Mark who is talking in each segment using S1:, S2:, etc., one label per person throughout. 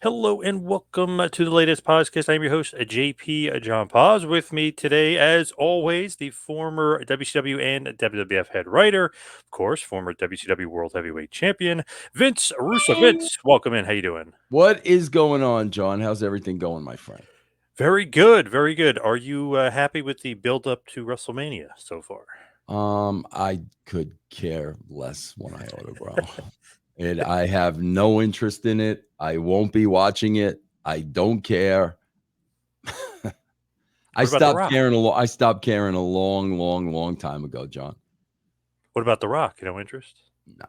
S1: Hello and welcome to the latest podcast. I'm your host, JP John Poz. With me today, as always, the former WCW and WWF head writer, of course, former WCW World Heavyweight Champion, Vince Russo. Vince, welcome in. How you doing?
S2: What is going on, John? How's everything going, my friend?
S1: Very good, very good. Are you happy with the build-up to WrestleMania so far?
S2: I could care less one iota, bro. I have no interest in it. I won't be watching it. I don't care. I
S1: What about The
S2: stopped
S1: Rock?
S2: caring I stopped caring a long, long, long time ago, John.
S1: What about The Rock? No interest?
S2: Nah.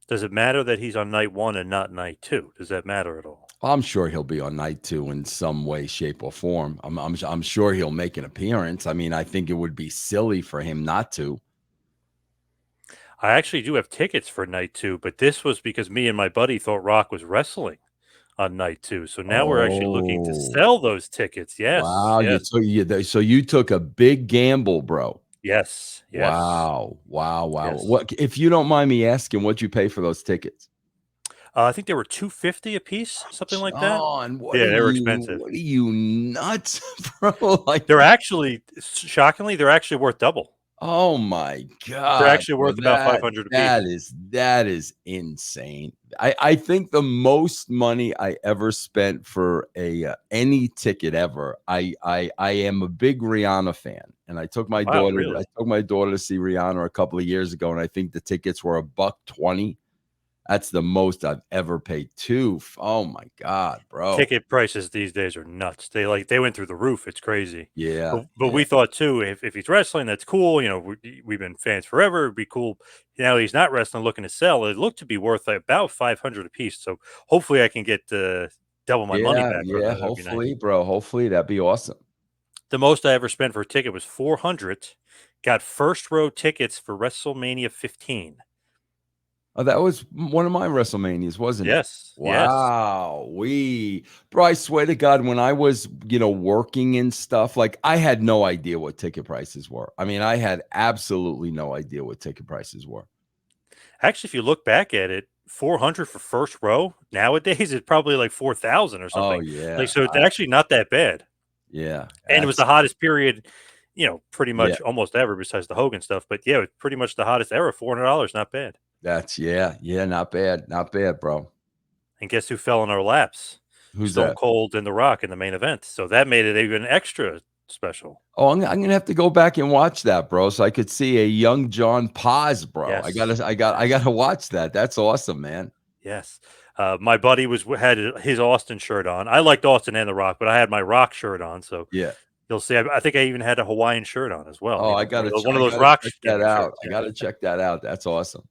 S1: Does it matter that he's on night one and not night two? Does that matter at all?
S2: I'm sure he'll be on night 2 in some way, shape, or form. I'm sure he'll make an appearance. I mean, I think it would be silly for him not to.
S1: I actually do have tickets for night two, but this was because me and my buddy thought Rock was wrestling on night two. So now we're actually looking to
S2: Oh,
S1: sell those tickets. Yes,
S2: wow.
S1: yes,
S2: So you took a big gamble, bro.
S1: yes, yes,
S2: Wow. Wow, wow.
S1: yes.
S2: What if you don't mind me asking, what'd you pay for those tickets?
S1: I think they were 250 a piece, something like that.
S2: John,
S1: Yeah, they were expensive.
S2: what are you nuts, bro? Like,
S1: They're actually, shockingly, they're actually worth double.
S2: oh my
S1: They're
S2: God,
S1: actually
S2: bro.
S1: worth about 500 a piece.
S2: That is insane. I think the most money I ever spent for a any ticket ever. I am a big Rihanna fan, and
S1: Wow, really?
S2: I took my daughter to see Rihanna a couple of years ago, and I think the tickets were $120. That's the most I've ever paid too. Oh my God, bro.
S1: Ticket prices these days are nuts. They went through the roof. It's crazy.
S2: Yeah,
S1: But
S2: yeah,
S1: we thought too, if he's wrestling, that's cool. You know, we've been fans forever. It'd be cool. Now he's not wrestling, looking to sell. It looked to be worth about 500 a piece. So hopefully I can get double my money
S2: yeah,
S1: back for
S2: yeah.
S1: that. That'd be nice.
S2: Hopefully, bro. Hopefully that'd be awesome.
S1: The most I ever spent for a ticket was 400. Got first row tickets for WrestleMania 15.
S2: Oh, that was one of my WrestleManias, wasn't it?
S1: Yes, yes.
S2: Wow. Bro, I swear to God, when I was, working and stuff, like I had no idea what ticket prices were. I mean, I had absolutely no idea what ticket prices were.
S1: Actually, if you look back at it, 400 for first row nowadays is probably like 4,000 or
S2: Oh,
S1: something. Like,
S2: yeah.
S1: so it's actually not that bad.
S2: Yeah.
S1: And it was the hottest period, pretty
S2: Yeah.
S1: much almost ever besides the Hogan stuff. But yeah, it was pretty much the hottest ever. $400, not bad.
S2: Yeah. Not bad. Not bad, bro.
S1: And guess who fell in our laps?
S2: Who's
S1: Stone
S2: that?
S1: Cold and The Rock in the main event. So that made it even extra special.
S2: Oh, I'm gonna have to go back and watch that, bro, so I could see a young John Poz, bro.
S1: Yes.
S2: I
S1: Yes.
S2: gotta watch that. That's awesome, man.
S1: Yes. My buddy had his Austin shirt on. I liked Austin and The Rock, but I had my Rock shirt on. So
S2: Yeah.
S1: you'll see. I think I even had a Hawaiian shirt on as well.
S2: Oh,
S1: One
S2: I
S1: of those
S2: gotta
S1: Rock
S2: check that
S1: gimmick
S2: out.
S1: shirts.
S2: I
S1: Yeah.
S2: gotta check that out. That's awesome.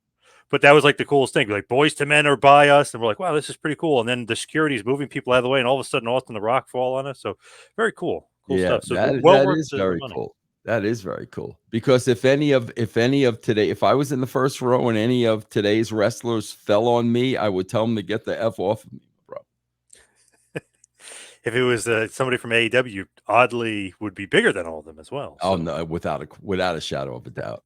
S1: But that was like the coolest thing. Like Boys to Men are by us, and we're like, wow, this is pretty cool. And then the security is moving people out of the way, and all of a sudden, Austin the Rock fall on us. So very cool, cool
S2: Yeah,
S1: stuff. So well
S2: that
S1: worth
S2: is
S1: the
S2: very
S1: money.
S2: cool. That is very cool. Because if any of today if I was in the first row and any of today's wrestlers fell on me, I would tell them to get the F off of me, bro.
S1: If it was somebody from AEW, oddly would be bigger than all of them as well.
S2: Oh,
S1: So
S2: no, without a shadow of a doubt.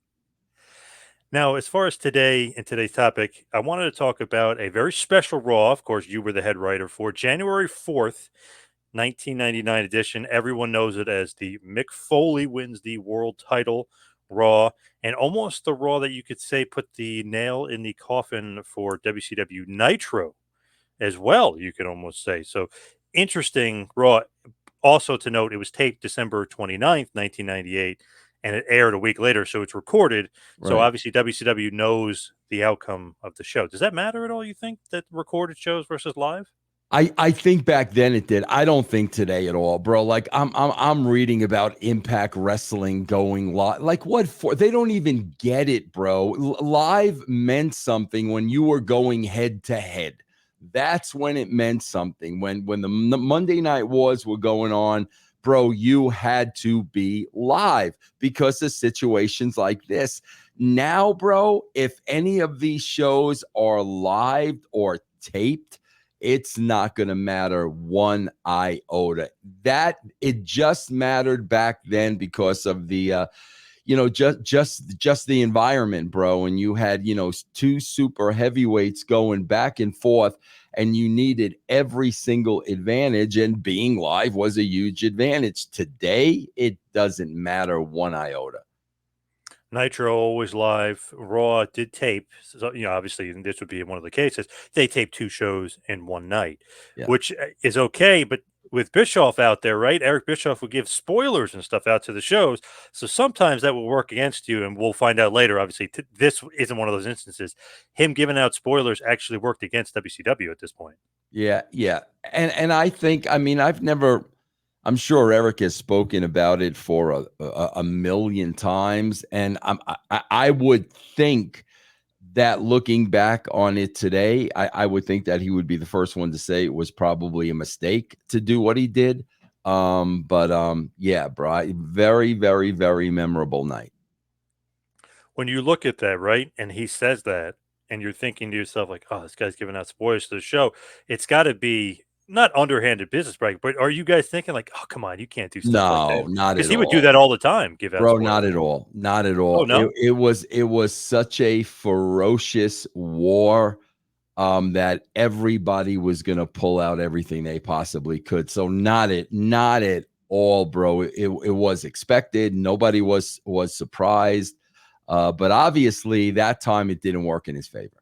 S1: now, as far as today and today's topic, I wanted to talk about a very special Raw. Of course, you were the head writer for January 4th, 1999 edition. Everyone knows it as the Mick Foley wins the world title Raw, and almost the Raw that you could say put the nail in the coffin for WCW Nitro as well, you could almost say. So interesting Raw. Also to note, it was taped December 29th, 1998, and it aired a week later, so it's recorded. So
S2: Right.
S1: obviously WCW knows the outcome of the show. Does that matter at all, you think, that recorded shows versus live?
S2: I think back then it did. I don't think today at all, bro. Like I'm reading about Impact Wrestling going live. Like what for? They don't even get it, bro. Live meant something when you were going head to head. That's when it meant something. When the Monday Night Wars were going on, bro, you had to be live because of situations like this. Now, bro, if any of these shows are live or taped, it's not going to matter one iota. That it just mattered back then because of the just the environment, bro. And you had, two super heavyweights going back and forth, and you needed every single advantage, and being live was a huge advantage. Today, it doesn't matter one iota.
S1: Nitro always live. Raw did tape. So, obviously, and this would be one of the cases. They taped 2 shows in one night,
S2: Yeah.
S1: which is okay. But with Bischoff out there, right? Eric Bischoff would give spoilers and stuff out to the shows. So sometimes that will work against you, and we'll find out later. Obviously, this isn't one of those instances. Him giving out spoilers actually worked against WCW at this point.
S2: Yeah, yeah. And I think, I'm sure Eric has spoken about it for a million times, and I would think that looking back on it today, I would think that he would be the first one to say it was probably a mistake to do what he did. Yeah, bro, very, very, very memorable night.
S1: When you look at that, right, and he says that, and you're thinking to yourself, like, oh, this guy's giving out spoilers to the show, it's got to be not underhanded business, right? But are you guys thinking, like, oh, come on, you can't do stuff like that?
S2: No, not
S1: Because
S2: at
S1: he would do
S2: all.
S1: that all the time, give out
S2: Bro,
S1: spoilers.
S2: not at all. Not at
S1: Oh,
S2: all.
S1: no?
S2: It was such a ferocious war, that everybody was gonna pull out everything they possibly could. So not at all, bro. It was expected. Nobody was surprised. But obviously that time it didn't work in his favor.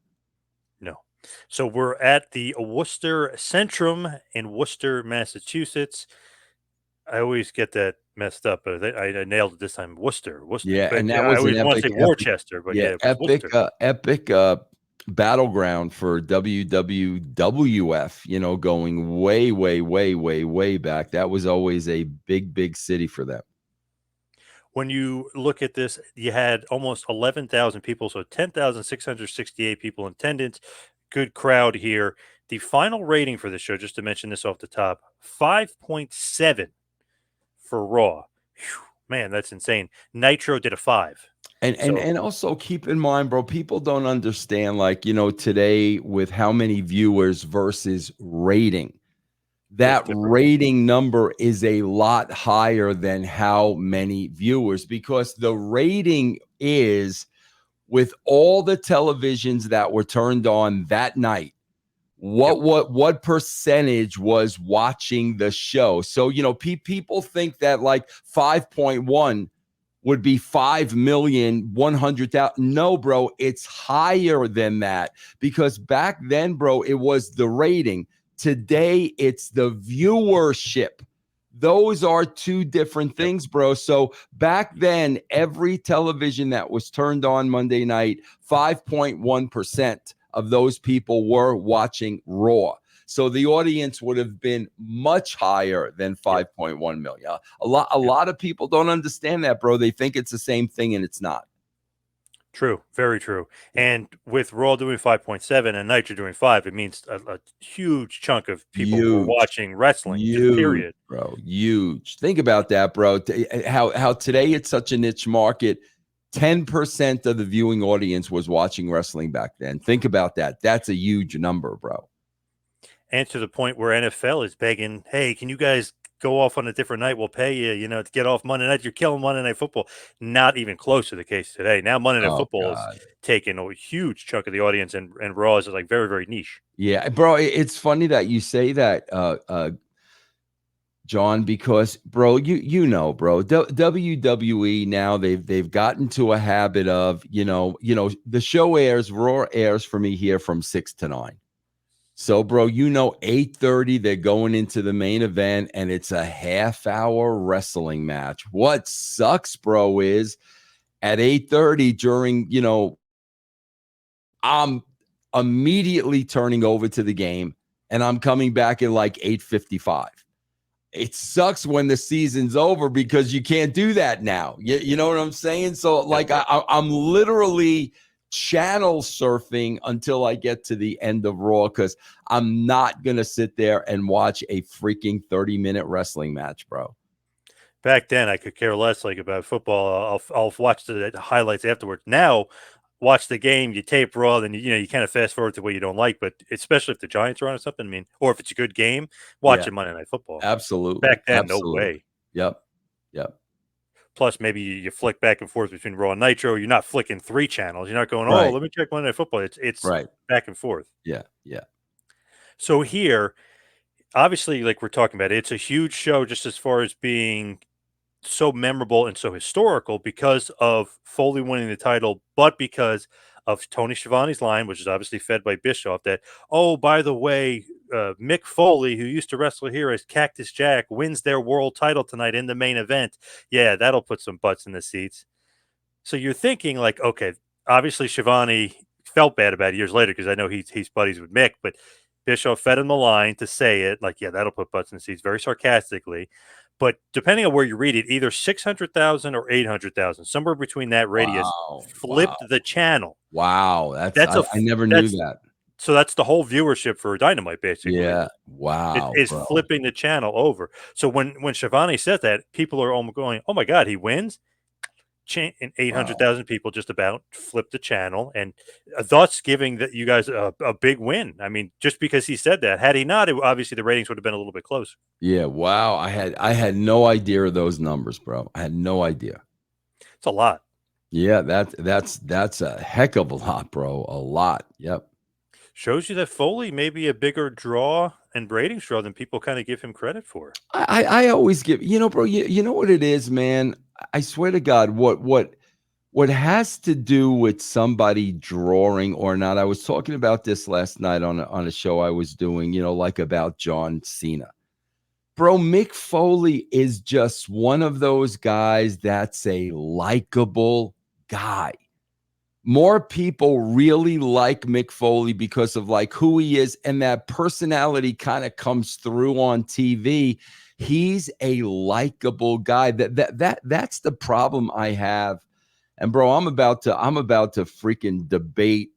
S1: No. So we're at the Worcester Centrum in Worcester, Massachusetts. I always get that messed up, but I nailed it this time. Worcester,
S2: Yeah,
S1: but
S2: and
S1: yeah,
S2: that
S1: I
S2: was an
S1: always want to
S2: epic,
S1: say
S2: epic,
S1: Worcester, but
S2: yeah,
S1: yeah, it's Worcester.
S2: epic battleground for WWF, going way, way, way, way, way back. That was always a big, big city for them.
S1: When you look at this, you had almost 11,000 people, so 10,668 people in attendance. Good crowd here. The final rating for the show, just to mention this off the top, 5.7 for Raw. Whew, man, that's insane. Nitro did a 5.
S2: And and
S1: So
S2: and also keep in mind, bro, people don't understand, like, today with how many viewers versus rating.
S1: it's
S2: That
S1: different.
S2: rating number is a lot higher than how many viewers, because the rating is with all the televisions that were turned on that night.
S1: Yep.
S2: What percentage was watching the show? So, people think that like 5.1 would be 5,100,000. No, bro, it's higher than that, because back then, bro, it was the rating. Today, it's the viewership. Those are two different things, bro. So back then, every television that was turned on Monday night, 5.1% of those people were watching Raw. So the audience would have been much higher than 5.1 million. A lot of people don't understand that, bro. They think it's the same thing, and it's not.
S1: True, very true. And with Raw doing 5.7 and Nitro doing 5, it means a huge chunk of people were
S2: Huge,
S1: watching wrestling, just
S2: huge,
S1: period.
S2: bro. Huge. Think about that, bro. How today it's such a niche market. 10% of the viewing audience was watching wrestling back then. Think about that. That's a huge number, bro.
S1: And to the point where NFL is begging, hey, can you guys go off on a different night? We'll pay you, to get off Monday night. You're killing Monday Night Football. Not even close to the case today. Now Monday Night
S2: Oh
S1: Football is
S2: God.
S1: taking a huge chunk of the audience, and Raw is like very, very niche.
S2: Yeah, bro. It's funny that you say that, John, because, bro, bro, WWE now they've gotten to a habit of, the show airs, Raw airs for me here from 6 to 9. So, bro, 8:30 they're going into the main event, and it's a half-hour wrestling match. What sucks, bro, is at 8:30 during, I'm immediately turning over to the game, and I'm coming back at like 8:55. It sucks when the season's over because you can't do that now. You know what I'm saying? So, like, I'm literally channel surfing until I get to the end of Raw, because I'm not going to sit there and watch a freaking 30-minute wrestling match, bro.
S1: Back then, I could care less like about football. I'll watch the highlights afterwards. Now, watch the game, you tape Raw, then you kind of fast forward to what you don't like. But especially if the Giants are on or something, I mean, or if it's a good game, watch
S2: Yeah,
S1: it Monday Night Football.
S2: absolutely.
S1: Back then, no
S2: Absolutely.
S1: way.
S2: Yep. Yep.
S1: Plus, maybe you flick back and forth between Raw and Nitro. You're not flicking 3 channels. You're not going, oh,
S2: Right.
S1: let me check Monday Night Football. It's
S2: Right.
S1: back and forth.
S2: Yeah. Yeah.
S1: So here, obviously, like we're talking about, it's a huge show just as far as being so memorable and so historical because of Foley winning the title, but because of Tony Schiavone's line, which is obviously fed by Bischoff, that, oh, by the way, Mick Foley, who used to wrestle here as Cactus Jack, wins their world title tonight in the main event. Yeah, that'll put some butts in the seats. So you're thinking, like, okay, obviously Schiavone felt bad about it years later because I know he's buddies with Mick, but Bischoff fed him the line to say it, like, yeah, that'll put butts in the seats, very sarcastically. But depending on where you read it, either 600,000 or 800,000, somewhere between that radius,
S2: Wow. Wow.
S1: flipped the channel.
S2: Wow.
S1: That's
S2: I never knew
S1: that's
S2: that.
S1: so that's the whole viewership for Dynamite, basically.
S2: Yeah.
S1: It
S2: Wow,
S1: is
S2: bro.
S1: flipping the channel over. So when Schiavone said that, people are almost going, "Oh my God, he wins!" And
S2: Wow.
S1: 800,000 people just about flipped the channel, and thus giving that you guys a big win. I mean, just because he said that, had he not, obviously the ratings would have been a little bit closer.
S2: Yeah. Wow. I had no idea of those numbers, bro. I had no idea.
S1: It's a lot.
S2: Yeah, that's a heck of a lot, bro. A lot. Yep.
S1: Shows you that Foley may be a bigger draw and ratings draw than people kind of give him credit for.
S2: I always give, bro, you know what it is, man. I swear to God, what has to do with somebody drawing or not. I was talking about this last night on a show I was doing, like about John Cena. Bro, Mick Foley is just one of those guys that's a likable guy. More people really like Mick Foley because of like who he is, and that personality kind of comes through on TV. He's a likable guy. That's the problem I have. And bro, I'm about to freaking debate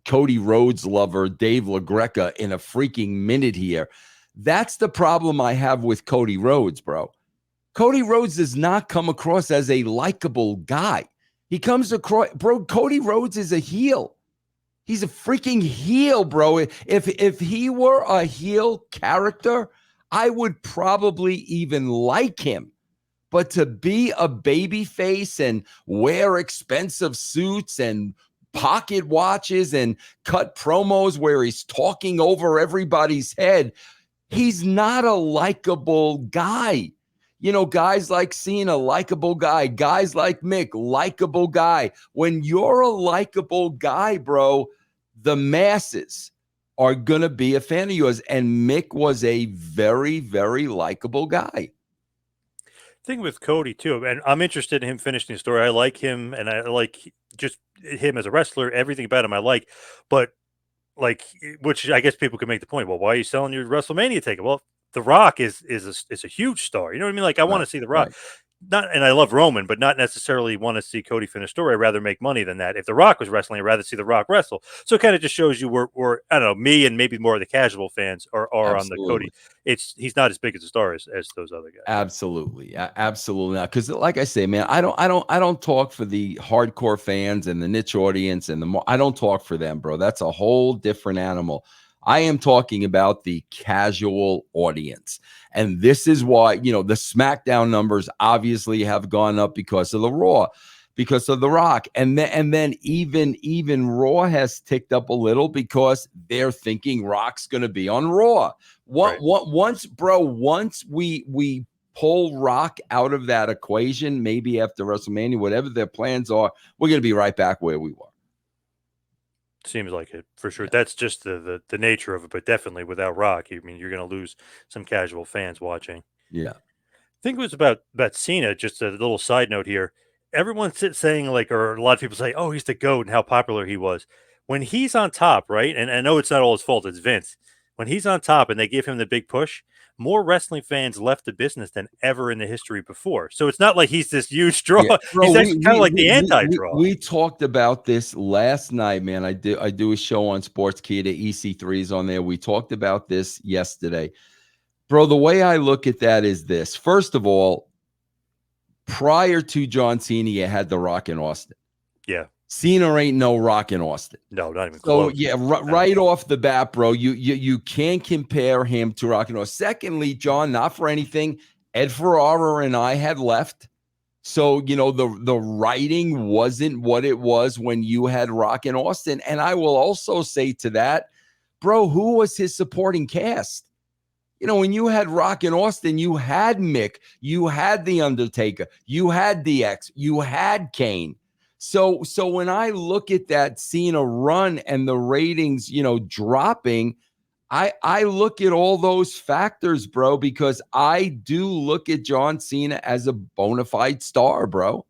S2: Cody Rhodes lover Dave LaGreca in a freaking minute here. That's the problem I have with Cody Rhodes, bro. Cody Rhodes does not come across as a likable guy. He comes across, bro. Cody Rhodes is a heel. He's a freaking heel, bro. If he were a heel character, I would probably even like him. But to be a baby face and wear expensive suits and pocket watches and cut promos where he's talking over everybody's head, he's not a likable guy. Guys like Cena, likable guy. Guys like Mick, likable guy. When you're a likable guy, bro, the masses are going to be a fan of yours. And Mick was a very, very likable guy.
S1: Thing with Cody too, and I'm interested in him finishing the story. I like him, and I like just him as a wrestler. Everything about him I like, but like, which I guess people could make the point. Well, why are you selling your WrestleMania ticket? Well, The Rock is a huge star. You know what I mean? Like, I want
S2: Right,
S1: to see The Rock.
S2: right.
S1: Not, and I love Roman, but not necessarily want to see Cody finish story. I'd rather make money than that. If The Rock was wrestling, I'd rather see The Rock wrestle. So it kind of just shows you where I don't know, me and maybe more of the casual fans are on the Cody. He's not as big as a star as those other guys.
S2: Absolutely. Absolutely not. Because like I say, man, I don't talk for the hardcore fans and the niche audience and I don't talk for them, bro. That's a whole different animal. I am talking about the casual audience. And this is why, the SmackDown numbers obviously have gone up because of the Raw, because of The Rock. And then even Raw has ticked up a little because they're thinking Rock's going to be on Raw. Once we pull Rock out of that equation, maybe after WrestleMania, whatever their plans are, we're going to be right back where we were.
S1: Seems like it for sure. Yeah. That's just the nature of it, but definitely without Rock, I mean, you're going to lose some casual fans watching.
S2: Yeah.
S1: I think it was about Cena. Just a little side note here. Everyone's saying, like, or a lot of people say, "Oh, he's the GOAT," and how popular he was when he's on top, right? And I know it's not all his fault; it's Vince. When he's on top and they give him the big push, more wrestling fans left the business than ever in the history before. So it's not like he's this huge draw. Yeah, bro, he's actually kind of like the anti-draw.
S2: We talked about this last night, man. I do a show on Sports Key. The EC3 is on there. We talked about this yesterday. Bro, the way I look at that is this. First of all, prior to John Cena, you had The Rock in Austin.
S1: Yeah.
S2: Cena ain't no Rock in Austin.
S1: No, not even close.
S2: So, yeah, right off the bat, bro, you can't compare him to Rock and Austin. Secondly, John, not for anything, Ed Ferrara and I had left. So, the writing wasn't what it was when you had Rock and Austin. And I will also say to that, bro, who was his supporting cast? When you had Rock and Austin, you had Mick, you had The Undertaker, you had DX, you had Kane. So when I look at that Cena run and the ratings, dropping, I look at all those factors, bro, because I do look at John Cena as a bona fide star, bro.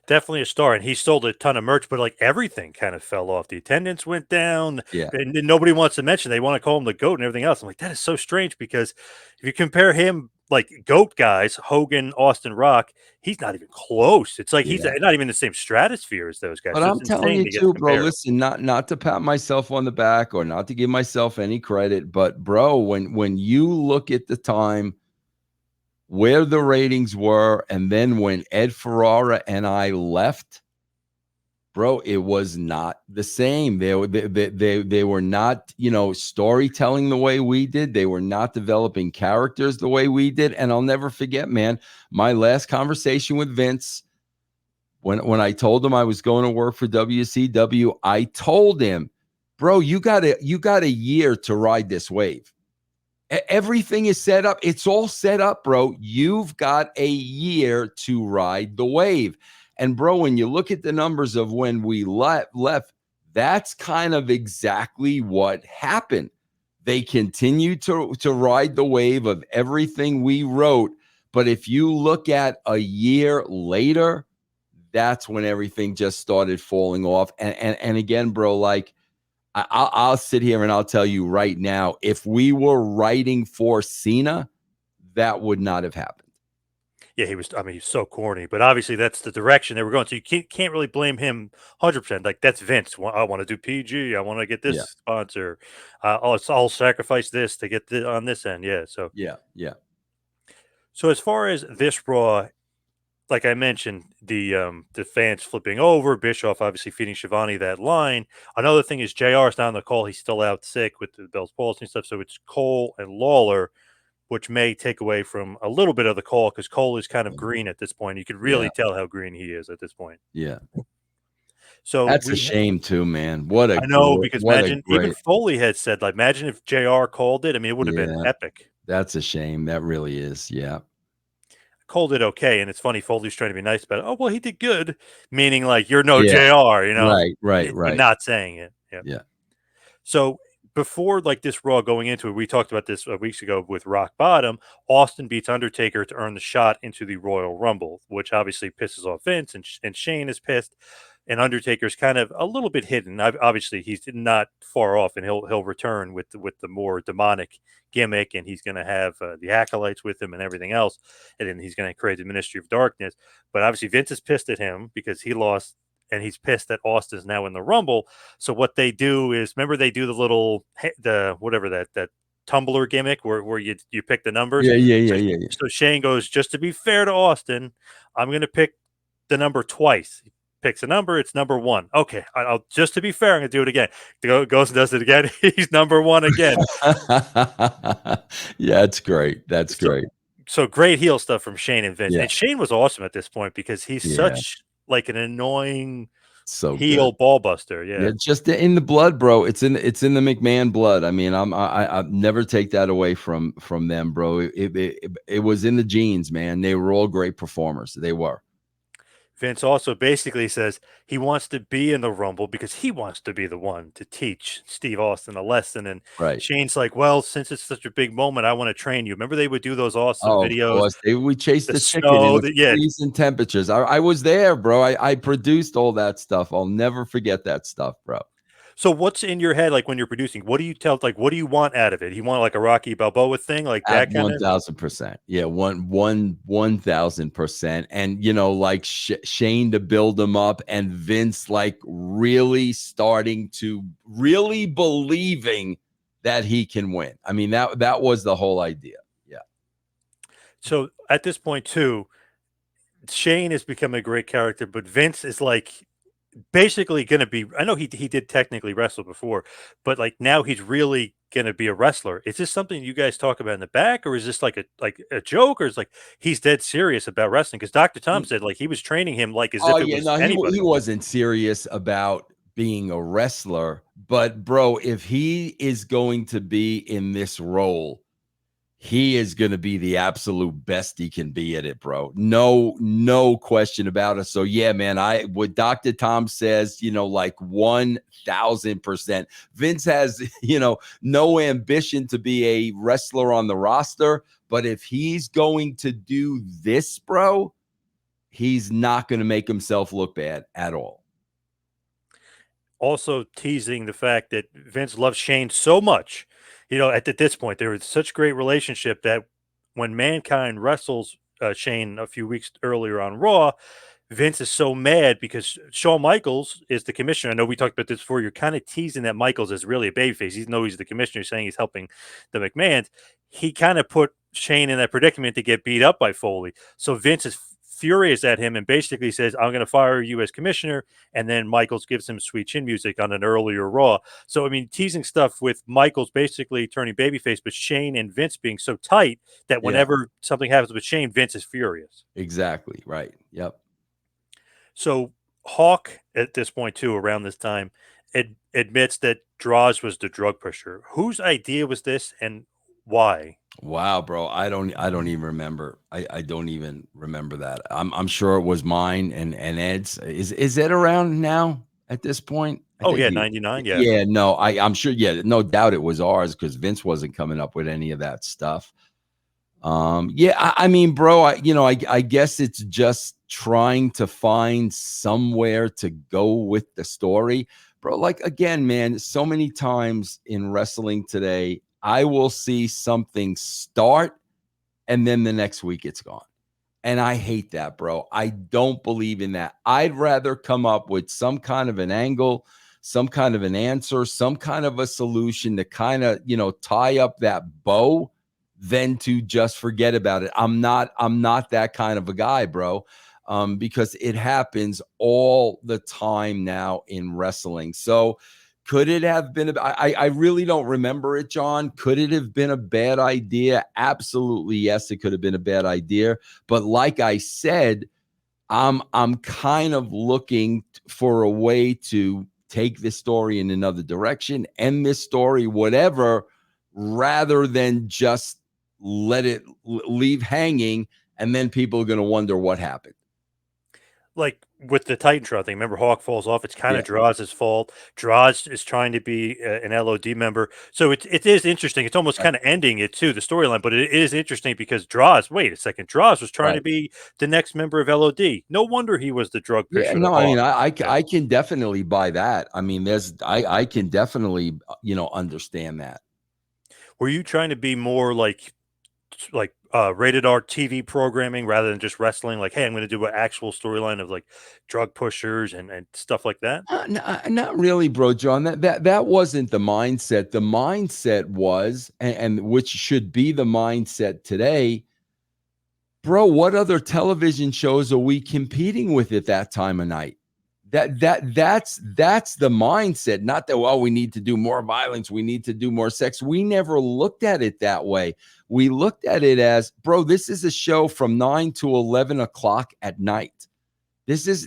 S1: Definitely a star, and he sold a ton of merch, but like everything kind of fell off. The attendance went down,
S2: Yeah.
S1: and nobody wants to mention they want to call him the GOAT and everything else. I'm like, that is so strange because if you compare him like GOAT guys, Hogan, Austin, Rock, he's not even close. It's like he's
S2: Yeah.
S1: not even in the same stratosphere as those guys.
S2: But
S1: So
S2: I'm
S1: it's
S2: telling
S1: insane
S2: you
S1: to get
S2: too, bro.
S1: compared.
S2: Listen, not to pat myself on the back or not to give myself any credit, but bro, when you look at the time where the ratings were, and then when Ed Ferrara and I left, bro, it was not the same. They were not, storytelling the way we did. They were not developing characters the way we did. And I'll never forget, man, my last conversation with Vince. When I told him I was going to work for WCW, I told him, bro, you got a year to ride this wave. Everything is set up. It's all set up, bro. You've got a year to ride the wave. And bro, when you look at the numbers of when we left, that's kind of exactly what happened. They continued to ride the wave of everything we wrote. But if you look at a year later, that's when everything just started falling off. And again, bro, like I'll sit here and I'll tell you right now, if we were writing for Cena, that would not have happened.
S1: Yeah, he was. I mean, he's so corny, but obviously that's the direction they were going. So you can't really blame him 100%. Like that's Vince. I want to do PG. I want to get this
S2: Yeah,
S1: sponsor. I'll sacrifice this to get on this end. Yeah. So
S2: yeah, yeah,
S1: as far as this Raw, like I mentioned, the fans flipping over, Bischoff obviously feeding Shivani that line. Another thing is JR is not on the call. He's still out sick with the Bell's palsy and stuff. So it's Cole and Lawler, which may take away from a little bit of the call because Cole is kind of green at this point. You can
S2: yeah,
S1: really tell how green he is at this point.
S2: yeah.
S1: So
S2: That's a shame too, man.
S1: I know because
S2: What a
S1: imagine even
S2: great,
S1: Foley had said, like, imagine if JR called it. I mean, it would have been
S2: yeah.
S1: epic.
S2: That's a shame. That really is. Yeah,
S1: Cole did okay, and it's funny. Foley's trying to be nice about it. Oh well, he did good, meaning like you're no
S2: yeah.
S1: JR, but
S2: Right.
S1: not saying it. Yeah.
S2: Yeah,
S1: So before like this Raw going into it, we talked about this weeks ago with Rock Bottom. Austin beats Undertaker to earn the shot into the Royal Rumble, which obviously pisses off Vince, and Shane is pissed. And Undertaker's kind of a little bit hidden. Obviously, he's not far off, and he'll return with the more demonic gimmick, and he's going to have the acolytes with him and everything else, and then he's going to create the Ministry of Darkness. But obviously, Vince is pissed at him because he lost, and he's pissed that Austin's now in the Rumble. So what they do is, remember they do the little the whatever that tumbler gimmick where you pick the numbers. So,
S2: yeah.
S1: so Shane goes, just to be fair to Austin, I'm going to pick the number twice. He picks a number, it's number one. Okay, I'll just to be fair, I'm going to do it again. Goes and does it again. He's number one again.
S2: Yeah, it's great. That's
S1: So
S2: great.
S1: so great heel stuff from Shane and Vince.
S2: Yeah,
S1: And Shane was awesome at this point because he's
S2: yeah.
S1: such like an annoying
S2: So good.
S1: heel ball buster.
S2: Yeah,
S1: Yeah.
S2: just in the blood, bro. It's in the McMahon blood. I mean, I never take that away from them, bro. It was in the genes, man. They were all great performers. They were.
S1: Vince also basically says he wants to be in the Rumble because he wants to be the one to teach Steve Austin a lesson. And
S2: Right.
S1: Shane's like, well, since it's such a big moment, I want to train you. Remember they would do those awesome
S2: Oh, of
S1: videos,
S2: course. We chased
S1: the
S2: the chicken in
S1: snow,
S2: the
S1: yeah.
S2: freezing temperatures. I was there, bro. I produced all that stuff. I'll never forget that stuff, bro.
S1: So what's in your head like when you're producing? What do you tell? Like, what do you want out of it? You want like a Rocky Balboa thing, like
S2: At
S1: that kind of?
S2: 1,000%. Yeah, 1,000%. And like Shane to build him up, and Vince like really starting to really believing that he can win. I mean, that was the whole idea. Yeah.
S1: So at this point too, Shane has become a great character, but Vince is like basically going to be. I know he did technically wrestle before, but like now he's really going to be a wrestler. Is this something you guys talk about in the back, or is this like a joke, or is like he's dead serious about wrestling? Because Dr. Tom said like he was training him like as
S2: Oh
S1: if it
S2: yeah,
S1: was
S2: no, he
S1: anybody.
S2: wasn't serious about being a wrestler, but bro, if he is going to be in this role, he is going to be the absolute best he can be at it, bro. No question about it. So yeah, man, what Dr. Tom says, like 1000%. Vince has, no ambition to be a wrestler on the roster, but if he's going to do this, bro, he's not going to make himself look bad at all.
S1: Also teasing the fact that Vince loves Shane so much. At this point, there was such great relationship that when Mankind wrestles Shane a few weeks earlier on Raw, Vince is so mad because Shawn Michaels is the commissioner. I know we talked about this before. You're kind of teasing that Michaels is really a babyface, even though he's the commissioner, saying he's helping the McMahons. He kind of put Shane in that predicament to get beat up by Foley. So Vince is furious at him and basically says, I'm going to fire you as commissioner. And then Michaels gives him sweet chin music on an earlier Raw. So, I mean, teasing stuff with Michaels basically turning babyface, but Shane and Vince being so tight that
S2: Yeah,
S1: whenever something happens with Shane, Vince is furious.
S2: exactly. Right. Yep.
S1: So Hawk at this point too, around this time, admits that Draws was the drug pusher. Whose idea was this, and why?
S2: Wow, bro. I don't even remember. I don't even remember that. I'm sure it was mine and Ed's. Is Ed around now at this point? I
S1: Oh
S2: think
S1: yeah, 99. Yeah.
S2: yeah, no, I'm sure, yeah, no doubt it was ours because Vince wasn't coming up with any of that stuff. Yeah, I mean, bro, I guess it's just trying to find somewhere to go with the story. Bro, like again, man, so many times in wrestling today, I will see something start and then the next week it's gone. And I hate that, bro. I don't believe in that. I'd rather come up with some kind of an angle, some kind of an answer, some kind of a solution to kind of, tie up that bow than to just forget about it. I'm not that kind of a guy, bro. Because it happens all the time now in wrestling. So could it have been? I really don't remember it, John. Could it have been a bad idea? Absolutely, yes. It could have been a bad idea. But like I said, I'm kind of looking for a way to take this story in another direction, end this story, whatever, rather than just let it leave hanging, and then people are going to wonder what happened.
S1: Like with the Titantron thing, remember Hawk falls off. It's kind
S2: Yeah,
S1: of Draws' fault. Draws is trying to be an LOD member, so it is interesting. It's almost
S2: right,
S1: kind of ending it too, the storyline. But it is interesting because Draws. Wait a second, Draws was trying to
S2: right.
S1: be the next member of LOD. No wonder he was the drug
S2: Yeah,
S1: pusher to
S2: no, I mean,
S1: Hawk. Yeah.
S2: I can definitely buy that. I mean, I can definitely, understand that.
S1: Were you trying to be more like rated R TV programming rather than just wrestling? Like, hey, I'm going to do an actual storyline of like drug pushers and stuff like that.
S2: Not really, bro, John. That wasn't the mindset. The mindset was, and which should be the mindset today, bro. What other television shows are we competing with at that time of night? That's the mindset. Not that, well, we need to do more violence, we need to do more sex. We never looked at it that way. We looked at it as, bro, this is a show from 9 to 11 o'clock at night. This is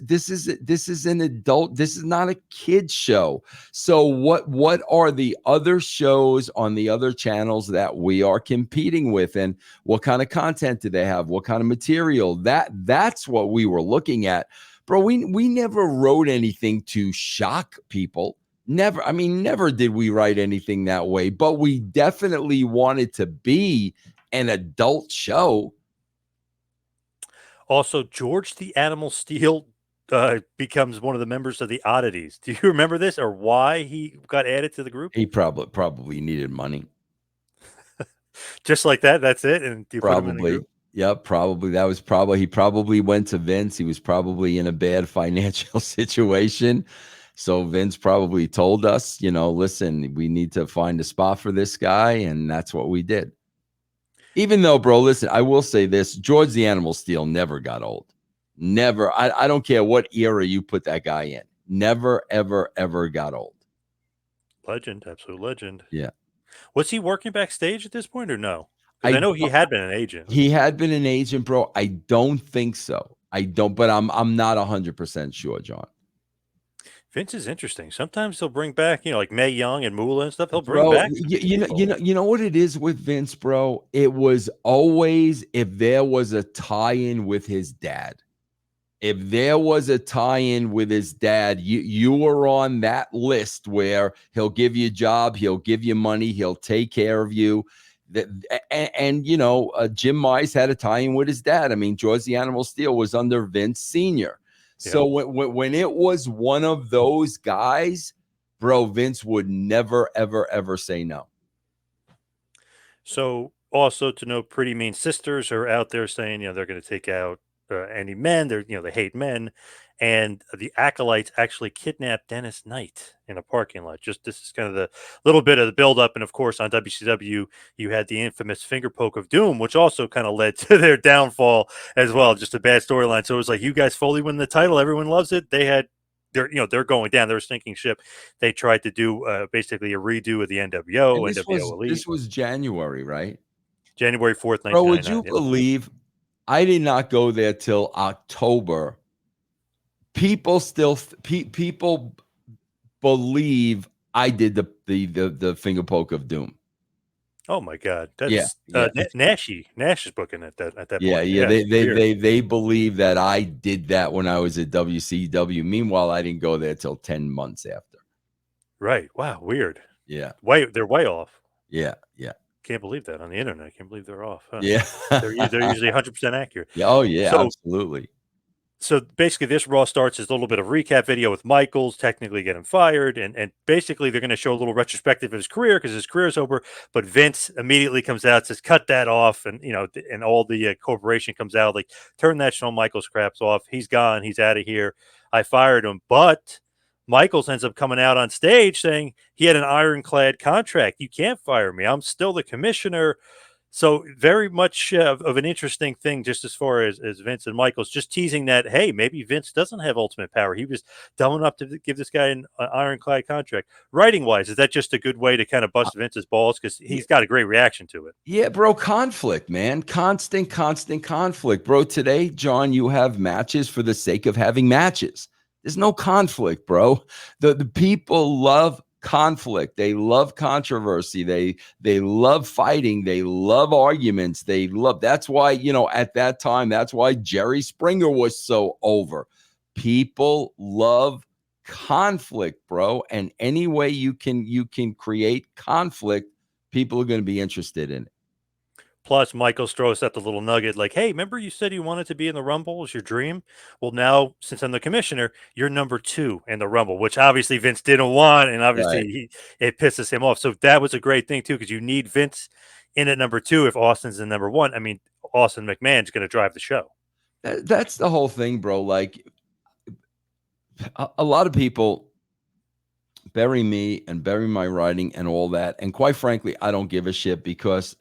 S2: an adult. This is not a kid show. So what are the other shows on the other channels that we are competing with, and what kind of content do they have? What kind of material? That's what we were looking at, bro. We never wrote anything to shock people. Never. I mean, never did we write anything that way. But we definitely wanted to be an adult show.
S1: Also, George the Animal Steel becomes one of the members of the Oddities. Do you remember this or why he got added to the group?
S2: He probably needed money.
S1: Just like that, that's it, and you put him in the
S2: Probably.
S1: group?
S2: Yep, probably. That was probably he probably went to Vince. He was probably in a bad financial situation. So Vince probably told us, listen, we need to find a spot for this guy. And that's what we did. Even though, bro, listen, I will say this, George the Animal Steel never got old. Never. I don't care what era you put that guy in. Never, ever, ever got old.
S1: Legend, absolute legend.
S2: Yeah.
S1: Was he working backstage at this point or no? Because I
S2: I
S1: know he had been an agent.
S2: He had been an agent, bro. I don't think so. I don't, but I'm not 100% sure, John.
S1: Vince is interesting. Sometimes he'll bring back, like Mae Young and Moolah and stuff. He'll bring
S2: Bro,
S1: back some people.
S2: you know what it is with Vince, bro? It was always if there was a tie-in with his dad. If there was a tie-in with his dad, you were on that list where he'll give you a job, he'll give you money, he'll take care of you. And Jim Mize had a tie-in with his dad. I mean, George the Animal Steel was under Vince Sr. So
S1: Yep.
S2: when it was one of those guys, bro, Vince would never, ever, ever say no.
S1: So also to know, Pretty Mean Sisters are out there saying, they're going to take out any men. They hate men, and the Acolytes actually kidnapped Dennis Knight in a parking lot. Just this is kind of the little bit of the buildup, and of course on WCW you had the infamous finger poke of doom, which also kind of led to their downfall as well. Just a bad storyline. So it was like, you guys Foley win the title, everyone loves it. They're going down. They're a sinking ship. They tried to do basically a redo of the NWO,
S2: And
S1: NWO Elite.
S2: this was January, right?
S1: January 4th,
S2: Bro, would
S1: 1999.
S2: you
S1: Yep.
S2: believe I did not go there till October? People still people believe I did the finger poke of doom.
S1: Oh my God,
S2: Yeah,
S1: that's
S2: yeah,
S1: Nash is booking at that
S2: yeah,
S1: point.
S2: yeah.
S1: Yeah, it's weird.
S2: They believe that I did that when I was at WCW. Meanwhile, I didn't go there till 10 months after.
S1: Right? Wow, weird.
S2: Yeah,
S1: They're way off.
S2: yeah, yeah,
S1: Can't believe that on the internet. I can't believe they're off. Huh?
S2: yeah.
S1: They're usually 100% accurate.
S2: Yeah, oh yeah,
S1: So
S2: absolutely.
S1: so basically this Raw starts as a little bit of recap video with Michaels technically getting fired, and basically they're going to show a little retrospective of his career because his career's over. But Vince immediately comes out, says cut that off, and and all the corporation comes out like, turn that Shawn Michaels craps off. He's gone. He's out of here. I fired him. But Michaels ends up coming out on stage saying he had an ironclad contract. You can't fire me. I'm still the commissioner. So very much of an interesting thing, just as far as Vince and Michaels, just teasing that, hey, maybe Vince doesn't have ultimate power. He was dumb enough to give this guy an ironclad contract. Writing wise, is that just a good way to kind of bust Vince's balls, because
S2: Yeah,
S1: he's got a great reaction to it?
S2: yeah, bro, conflict, man. Constant conflict. Bro, today, John, you have matches for the sake of having matches. There's no conflict, bro. The people love conflict. They love controversy. They love fighting. They love arguments. That's why, at that time, that's why Jerry Springer was so over. People love conflict, bro. And any way you can create conflict, people are going to be interested in it.
S1: Plus, Michaels throws out the little nugget like, hey, remember you said you wanted to be in the Rumble? Was your dream? Well, now, since I'm the commissioner, you're number 2 in the Rumble, which obviously Vince didn't want. And obviously
S2: Right.
S1: it pisses him off. So that was a great thing, too, because you need Vince in at number 2 if Austin's in number 1. I mean, Austin McMahon's going to drive the show.
S2: That's the whole thing, bro. Like a lot of people bury me and bury my writing and all that. And quite frankly, I don't give a shit, because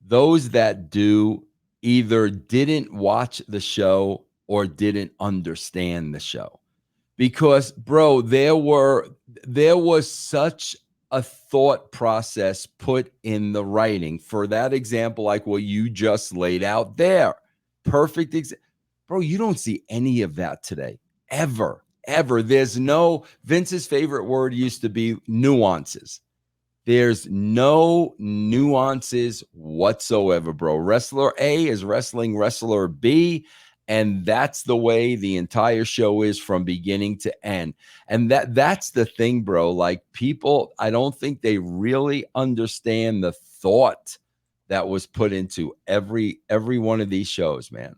S2: those that do either didn't watch the show or didn't understand the show. Because, bro, there was such a thought process put in the writing for that example, like what you just laid out there. Perfect example. Bro, you don't see any of that today, ever. There's no, Vince's favorite word used to be nuances. There's no nuances whatsoever, bro. Wrestler A is wrestling wrestler B, and that's the way the entire show is from beginning to end. And that's the thing, bro. Like, people, I don't think they really understand the thought that was put into every one of these shows, man.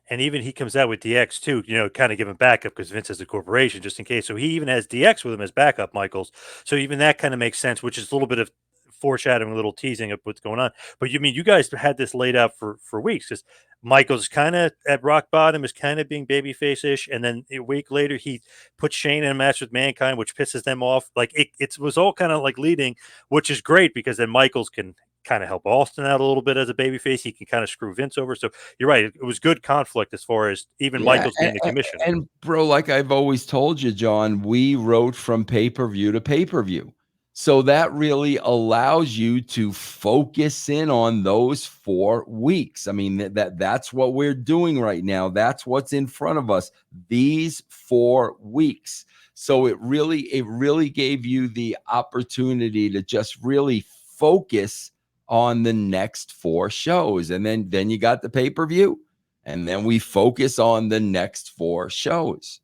S1: And even he comes out with DX too, kind of giving backup because Vince has a corporation just in case. So he even has DX with him as backup, Michaels. So even that kind of makes sense, which is a little bit of foreshadowing, a little teasing of what's going on. But you guys had this laid out for weeks, because Michaels kind of at rock bottom, is kind of being babyface ish, and then a week later he puts Shane in a match with Mankind, which pisses them off. Like it was all kind of like leading, which is great because then Michaels can kind of help Austin out a little bit as a babyface. He can kind of screw Vince over. So you're right. It was good conflict as far as even
S2: Yeah,
S1: Michaels being the commissioner.
S2: and bro, like I've always told you, John, we wrote from pay-per-view to pay-per-view. So that really allows you to focus in on those 4 weeks. I mean, that's what we're doing right now. That's what's in front of us. These 4 weeks. So it really gave you the opportunity to just really focus on the next 4 shows. And then you got the pay-per-view. And then we focus on the next 4 shows.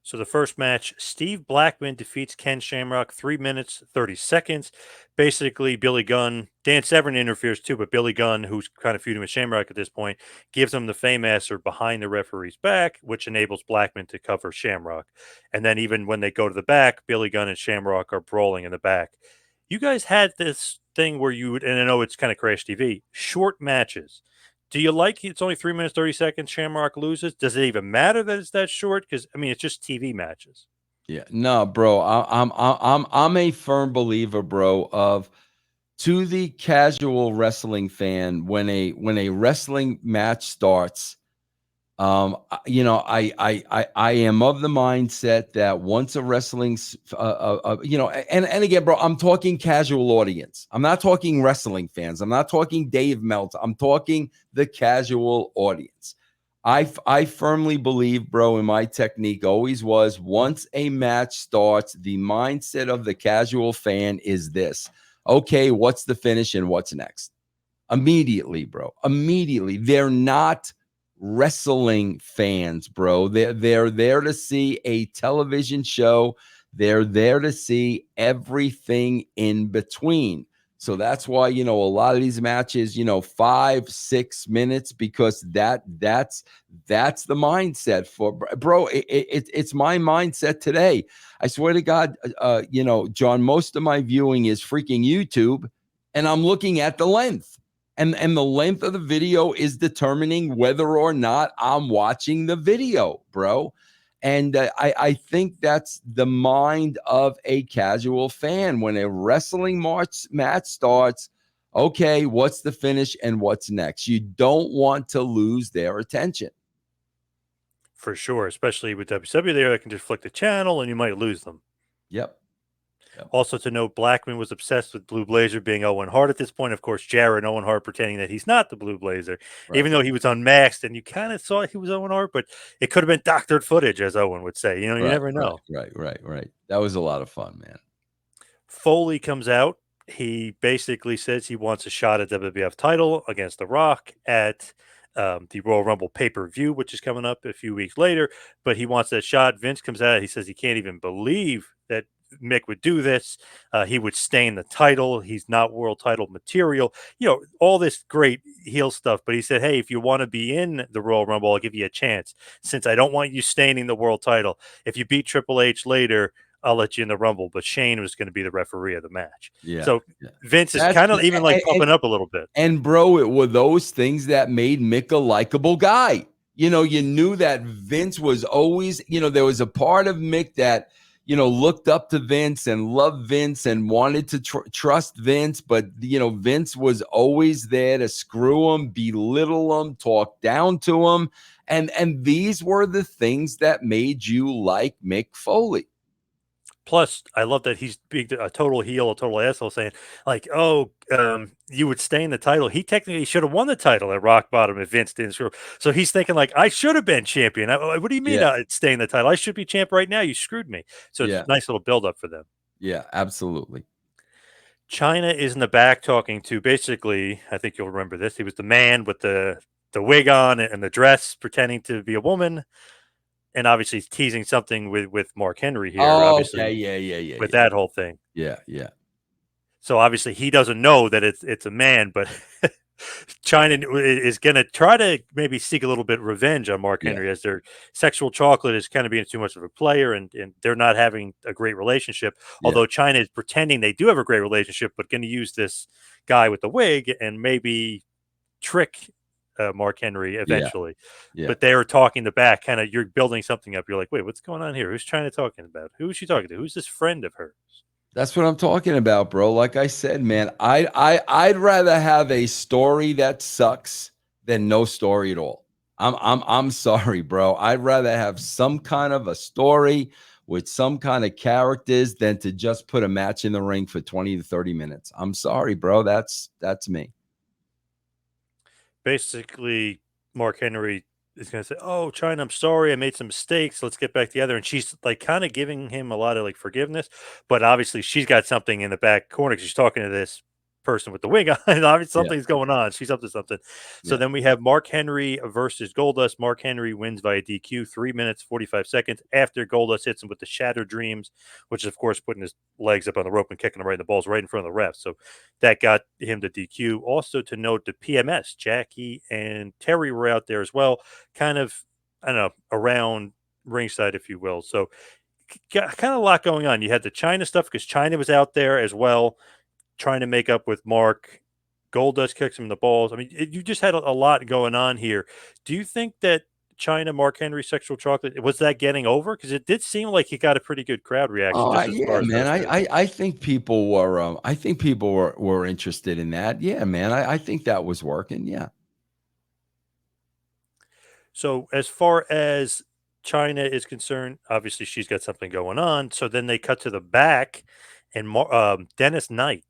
S1: So the first match, Steve Blackman defeats Ken Shamrock 3 minutes, 30 seconds. Basically, Billy Gunn, Dan Severn interferes too, but Billy Gunn, who's kind of feuding with Shamrock at this point, gives him the Faymaster behind the referee's back, which enables Blackman to cover Shamrock. And then even when they go to the back, Billy Gunn and Shamrock are brawling in the back. You guys had this thing where you would, and I know it's kind of Crash TV, short matches. Do you like it's only 3 minutes, 30 seconds, Shamrock loses? Does it even matter that it's that short? Because I mean, it's just TV matches.
S2: Yeah, no, bro. I'm a firm believer, bro, of to the casual wrestling fan, when a wrestling match starts, I am of the mindset that once a wrestling's, and again, bro, I'm talking casual audience. I'm not talking wrestling fans. I'm not talking Dave Meltzer. I'm talking the casual audience. I firmly believe, bro, and my technique always was, once a match starts, the mindset of the casual fan is this: okay, what's the finish and what's next? Immediately, bro. Immediately. They're not wrestling fans, bro. They're there to see a television show. They're there to see everything in between. So that's why, a lot of these matches, 5, 6 minutes, because that's the mindset for, bro. It's my mindset today. I swear to God, John, most of my viewing is freaking YouTube, and I'm looking at the length. And the length of the video is determining whether or not I'm watching the video, bro. And I think that's the mind of a casual fan. When a wrestling match starts, okay, what's the finish and what's next? You don't want to lose their attention.
S1: For sure, especially with WCW there, that can just flick the channel and you might lose them.
S2: Yep.
S1: Also to note, Blackman was obsessed with Blue Blazer being Owen Hart at this point. Of course, Jarrett and Owen Hart pretending that he's not the Blue Blazer,
S2: Right.
S1: even though he was unmasked and you kind of saw he was Owen Hart, but it could have been doctored footage, as Owen would say. You never know.
S2: Right. That was a lot of fun, man.
S1: Foley comes out. He basically says he wants a shot at WWF title against The Rock at the Royal Rumble pay-per-view, which is coming up a few weeks later, but he wants that shot. Vince comes out. He says he can't even believe that Mick would do this. He would stain the title. He's not world title material. All this great heel stuff. But he said, hey, if you want to be in the Royal Rumble, I'll give you a chance. Since I don't want you staining the world title, if you beat Triple H later, I'll let you in the Rumble. But Shane was going to be the referee of the match.
S2: Yeah.
S1: So Vince is kind of even like pumping up a little bit.
S2: And bro, it were those things that made Mick a likable guy. You knew that Vince was always, there was a part of Mick that, looked up to Vince and loved Vince and wanted to trust Vince. But, Vince was always there to screw him, belittle him, talk down to him. And these were the things that made you like Mick Foley.
S1: Plus, I love that he's being a total heel, a total asshole, saying like, "Oh, you would stain the title." He technically should have won the title at Rock Bottom if Vince didn't screw. So he's thinking like, "I should have been champion." What do you mean stain the title? I should be champ right now. You screwed me. So it's a nice little build up for them.
S2: Yeah, absolutely.
S1: China is in the back talking to basically. I think you'll remember this. He was the man with the wig on and the dress, pretending to be a woman. And obviously he's teasing something with Mark Henry here, obviously.
S2: Okay. Yeah.
S1: With that whole thing.
S2: Yeah.
S1: So obviously he doesn't know that it's a man, but China is going to try to maybe seek a little bit of revenge on Mark Henry, as their sexual chocolate is kind of being too much of a player and they're not having a great relationship. Although China is pretending they do have a great relationship, but going to use this guy with the wig and maybe trick Mark Henry eventually. But they're talking the back, kind of, you're building something up. You're like, wait, what's going on here? Who's China talking about? Who is she talking to? Who's this friend of hers?
S2: That's what I'm talking about, bro. Like I said, man, I'd rather have a story that sucks than no story at all. I'm sorry, bro. I'd rather have some kind of a story with some kind of characters than to just put a match in the ring for 20 to 30 minutes. I'm sorry, bro. That's me.
S1: Basically, Mark Henry is going to say, "Oh, China, I'm sorry, I made some mistakes. Let's get back together." And she's like kind of giving him a lot of like forgiveness, but obviously she's got something in the back corner 'cause she's talking to this person with the wing on. And obviously
S2: Yeah,
S1: something's going on. She's up to something. So
S2: yeah.
S1: then we have Mark Henry versus Goldust. Mark Henry wins via DQ, 3 minutes 45 seconds after Goldust hits him with the Shattered Dreams, which is of course putting his legs up on the rope and kicking him right in the balls right in front of the ref. So that got him to DQ. Also to note, the PMS, Jackie and Terry were out there as well, kind of, I don't know, around ringside, if you will. So kind of a lot going on. You had the China stuff because China was out there as well, trying to make up with Mark. Goldust kicks him in the balls. I mean, you just had a lot going on here. Do you think that China, Mark Henry, Sexual Chocolate, was that getting over? Because it did seem like he got a pretty good crowd reaction
S2: Oh,
S1: just as
S2: yeah,
S1: far as
S2: man.
S1: those two.
S2: I think people were were interested in that. Yeah, man. I think that was working. Yeah.
S1: So as far as China is concerned, obviously she's got something going on. So then they cut to the back, and Dennis Knight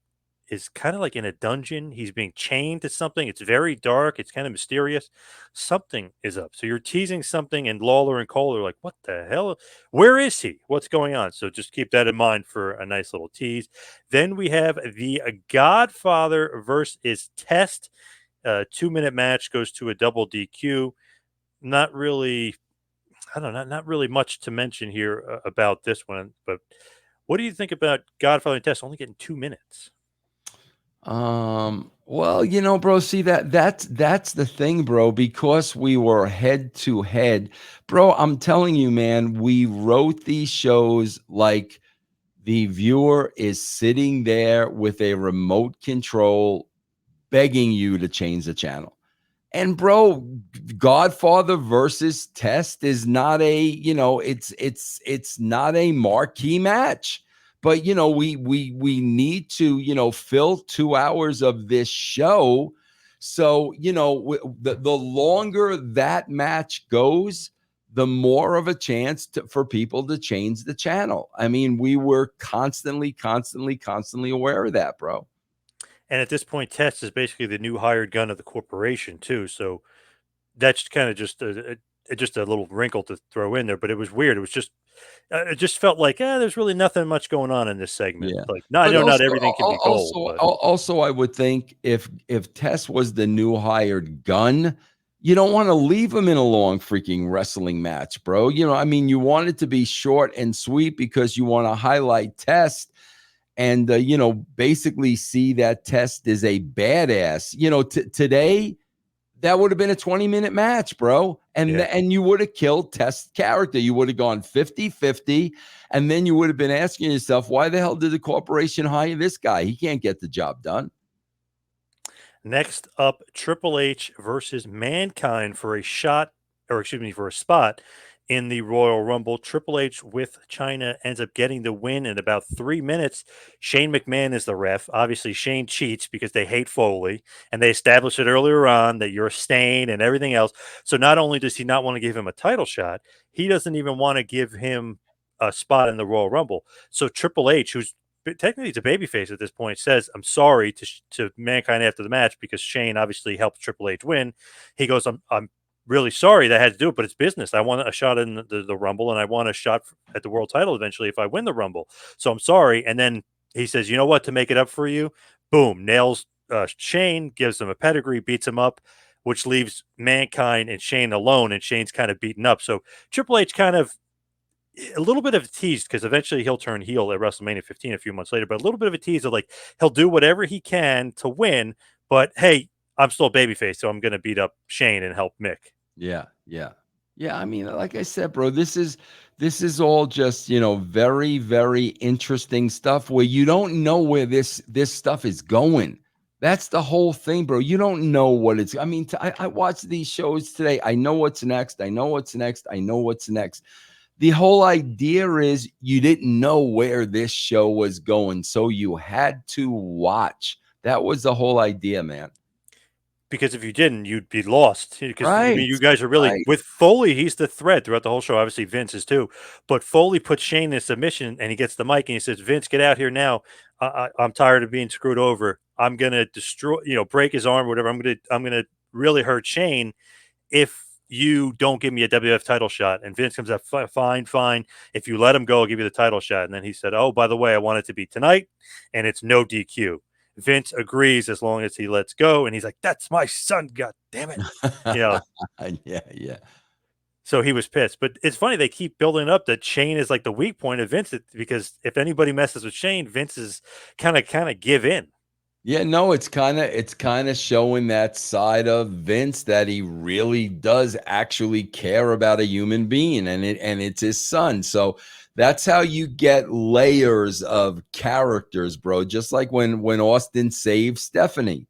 S1: is kind of like in a dungeon. He's being chained to something. It's very dark. It's kind of mysterious. Something is up. So you're teasing something, and Lawler and Cole are like, "What the hell? Where is he? What's going on?" So just keep that in mind for a nice little tease. Then we have the Godfather versus Test. 2 minute match goes to a double DQ. Not really, I don't know, not really much to mention here about this one. But what do you think about Godfather and Test only getting 2 minutes?
S2: Well, bro, see that's the thing, bro, because we were head to head. Bro, I'm telling you, man, we wrote these shows like the viewer is sitting there with a remote control begging you to change the channel. And bro, Godfather versus Test is not a, it's not a marquee match. But we need to, fill 2 hours of this show. So, the longer that match goes, the more of a chance for people to change the channel. I mean, we were constantly aware of that, bro.
S1: And at this point, Test is basically the new hired gun of the corporation too. So that's kind of just a little wrinkle to throw in there. But it was weird. It was just it just felt like there's really nothing much going on in this segment.
S2: Yeah.
S1: Like, no, I
S2: But
S1: know not
S2: also
S1: everything can be gold, but
S2: also I would think if Tess was the new hired gun, you don't want to leave him in a long freaking wrestling match, bro. I mean, you want it to be short and sweet because you want to highlight Tess and basically see that Tess is a badass. Today that would have been a 20-minute match, bro. And
S1: yeah.
S2: and you would have killed Test's character. You would have gone 50-50. And then you would have been asking yourself, why the hell did the corporation hire this guy? He can't get the job done.
S1: Next up, Triple H versus Mankind for a shot, or excuse me, for a spot in the Royal Rumble. Triple H with China ends up getting the win in about 3 minutes. Shane McMahon is the ref. Obviously, Shane cheats because they hate Foley, and they established it earlier on that you're a stain and everything else. So not only does he not want to give him a title shot, he doesn't even want to give him a spot in the Royal Rumble. So Triple H, who's technically he's a babyface at this point, says, "I'm sorry" to Mankind after the match because Shane obviously helped Triple H win. He goes, I'm really sorry that I had to do it, but it's business. I want a shot in the Rumble, and I want a shot at the World Title eventually if I win the Rumble. So I'm sorry." And then he says, "You know what? To make it up for you, boom, nails Shane, gives him a pedigree, beats him up." Which leaves Mankind and Shane alone, and Shane's kind of beaten up. So Triple H kind of a little bit of a tease because eventually he'll turn heel at WrestleMania 15 a few months later, but a little bit of a tease of like he'll do whatever he can to win, but hey, I'm still a babyface, so I'm going to beat up Shane and help Mick.
S2: Yeah, yeah. Yeah, I mean, like I said, bro, this is all just, very, very interesting stuff where you don't know where this stuff is going. That's the whole thing, bro. You don't know what it's. I mean, I watched these shows today. I know what's next. I know what's next. I know what's next. the whole idea is you didn't know where this show was going, so you had to watch. That was the whole idea, man.
S1: Because if you didn't, you'd be lost. Because I mean,
S2: Right.
S1: you guys are really
S2: Right.
S1: with Foley. He's the thread throughout the whole show. Obviously, Vince is too. But Foley puts Shane in submission, and he gets the mic, and he says, "Vince, get out here now. I'm tired of being screwed over. I'm gonna destroy, break his arm, or whatever. I'm gonna really hurt Shane if you don't give me a WWF title shot." And Vince comes out, fine, fine. If you let him go, I'll give you the title shot. And then he said, "Oh, by the way, I want it to be tonight, and it's no DQ." Vince agrees as long as he lets go, and he's like, "That's my son, god damn it." You know,
S2: Yeah, yeah.
S1: so he was pissed. But it's funny they keep building up that Shane is like the weak point of Vince because if anybody messes with Shane, Vince is kind of give in.
S2: Yeah, no, it's kind of showing that side of Vince that he really does actually care about a human being, and it's his son. So that's how you get layers of characters, bro. Just like when Austin saved Stephanie.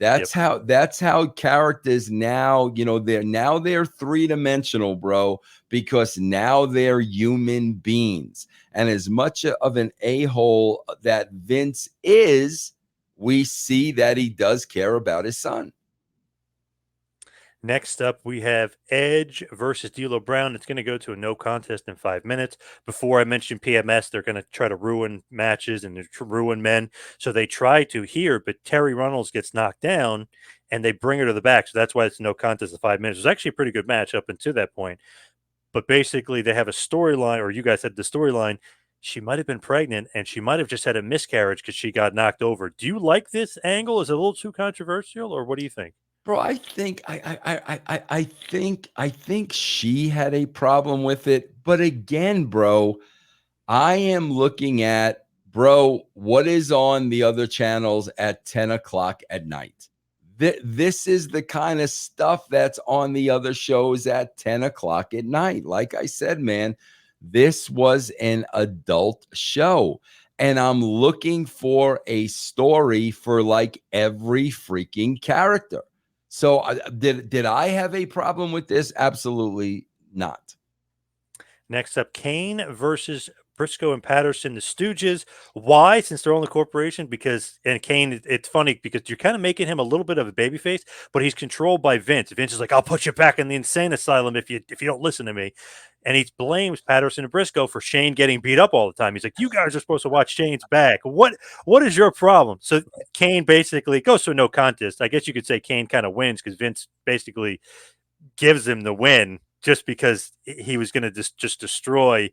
S1: Yep.
S2: That's how characters now, they're three-dimensional, bro, because now they're human beings. And as much of an a-hole that Vince is, we see that he does care about his son.
S1: Next up, we have Edge versus D'Lo Brown. It's going to go to a no contest in 5 minutes. Before I mentioned PMS, they're going to try to ruin matches and ruin men. So they try to here, but Terry Runnels gets knocked down and they bring her to the back. So that's why it's no contest in 5 minutes. It was actually a pretty good match up until that point. But basically, they have a storyline, or you guys had the storyline. She might have been pregnant and she might have just had a miscarriage because she got knocked over. Do you like this angle? Is it a little too controversial, or what do you think?
S2: Bro, I think she had a problem with it. But again, bro, I am looking at, bro, what is on the other channels at 10 o'clock at night. This is the kind of stuff that's on the other shows at 10 o'clock at night. Like I said, man, this was an adult show. And I'm looking for a story for like every freaking character. So did I have a problem with this? Absolutely not.
S1: Next up, Kane versus Briscoe and Patterson, the Stooges. Why? Since they're on the corporation, because and Kane, it's funny because you're kind of making him a little bit of a babyface, but he's controlled by Vince. Vince is like, "I'll put you back in the insane asylum if you don't listen to me," and he blames Patterson and Briscoe for Shane getting beat up all the time. He's like, "You guys are supposed to watch Shane's back. What is your problem?" So Kane basically goes to a no contest. I guess you could say Kane kind of wins because Vince basically gives him the win just because he was going to just destroy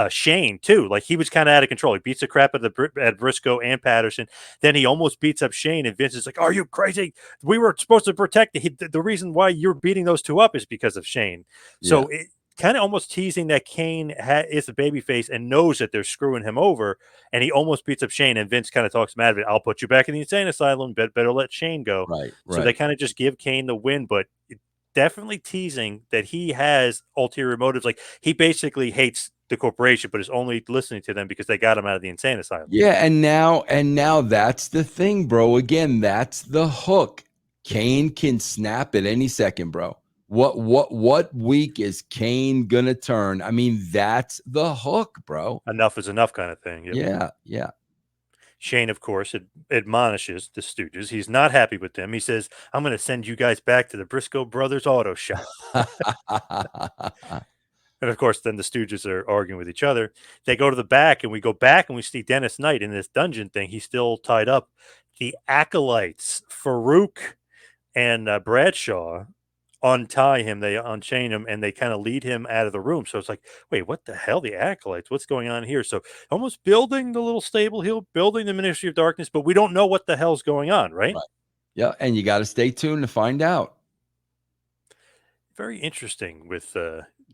S1: Shane too. Like he was kind of out of control. He beats the crap out of Briscoe and Patterson. Then he almost beats up Shane, and Vince is like, "Are you crazy? We were supposed to protect the reason why you're beating those two up is because of Shane."
S2: Yeah.
S1: So it kind of almost teasing that Kane is a babyface and knows that they're screwing him over, and he almost beats up Shane. And Vince kind of talks him out of it. "I'll put you back in the insane asylum. Better let Shane go."
S2: Right.
S1: So they
S2: Right.
S1: kind of just give Kane the win, but definitely teasing that he has ulterior motives. Like he basically hates the corporation, but is only listening to them because they got him out of the insane asylum.
S2: Yeah, and now that's the thing, bro. Again, that's the hook. Kane can snap at any second, bro. What week is Kane gonna turn? I mean, that's the hook, bro.
S1: Enough is enough, kind of thing. Yep.
S2: Yeah, yeah.
S1: Shane, of course, admonishes the Stooges. He's not happy with them. He says, "I'm going to send you guys back to the Briscoe Brothers auto shop." And of course, then the Stooges are arguing with each other. They go to the back, and we go back and we see Dennis Knight in this dungeon thing. He's still tied up. The acolytes, Farouk and Bradshaw, untie him. They unchain him, and they kind of lead him out of the room. So it's like, wait, what the hell? The acolytes? What's going on here? So almost building the little stable hill, building the Ministry of Darkness, but we don't know what the hell's going on, right?
S2: Right. Yeah, and you got to stay tuned to find out.
S1: Very interesting with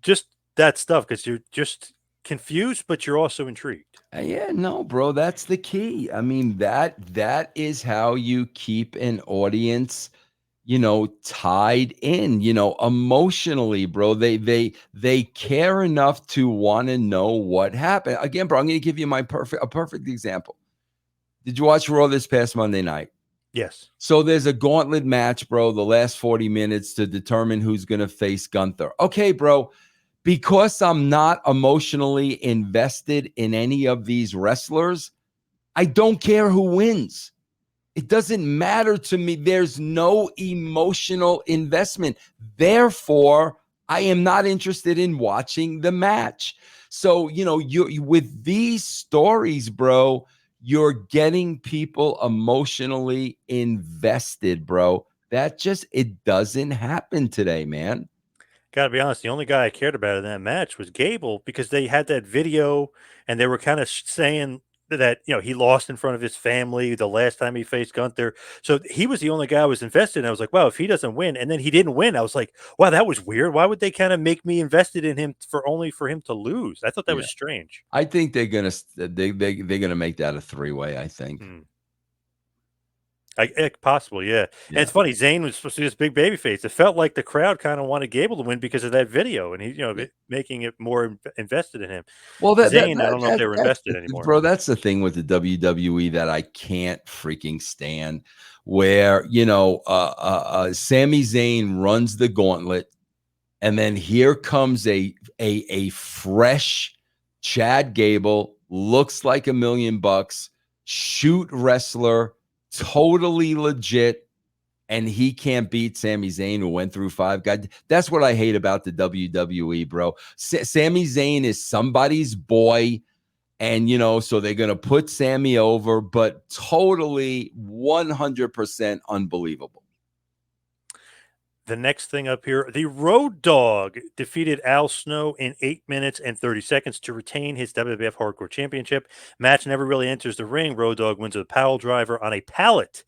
S1: just that stuff because you're just confused, but you're also intrigued.
S2: Yeah, no, bro, that's the key. I mean, that is how you keep an audience, tied in, emotionally, bro. They care enough to want to know what happened. Again, bro, I'm going to give you a perfect example. Did you watch Raw this past Monday night?
S1: Yes.
S2: So there's a gauntlet match, bro, the last 40 minutes to determine who's going to face Gunther. Okay, bro. because I'm not emotionally invested in any of these wrestlers, I don't care who wins. It doesn't matter to me. There's no emotional investment. Therefore, I am not interested in watching the match. So, you with these stories, bro, you're getting people emotionally invested, bro. It doesn't happen today, man.
S1: Gotta be honest, the only guy I cared about in that match was Gable because they had that video and they were kind of saying that, he lost in front of his family the last time he faced Gunther. So he was the only guy I was invested in. I was like, wow, if he doesn't win, and then he didn't win, I was like, wow, that was weird. Why would they kind of make me invested in him for him to lose? I thought that
S2: Yeah.
S1: was strange.
S2: I think they're gonna make that a three-way, I think.
S1: Hmm. Possible, yeah. And
S2: Yeah.
S1: it's funny, Zayn was supposed to be this big baby face. It felt like the crowd kind of wanted Gable to win because of that video, and he,
S2: Yeah.
S1: making it more invested in him.
S2: Well,
S1: Zayn, I don't know if they were
S2: that's
S1: invested anymore.
S2: bro. That's the thing with the WWE that I can't freaking stand. Where Sami Zayn runs the gauntlet, and then here comes a fresh Chad Gable, looks like $1,000,000, shoot wrestler, totally legit, and he can't beat Sami Zayn, who went through 5 guys. That's what I hate about the WWE, bro. Sami Zayn is somebody's boy, and so they're gonna put Sammy over, but totally 100% unbelievable.
S1: The next thing up here, the Road Dogg defeated Al Snow in 8 minutes and 30 seconds to retain his WWF Hardcore Championship. Match never really enters the ring. Road Dogg wins with a pile driver on a pallet,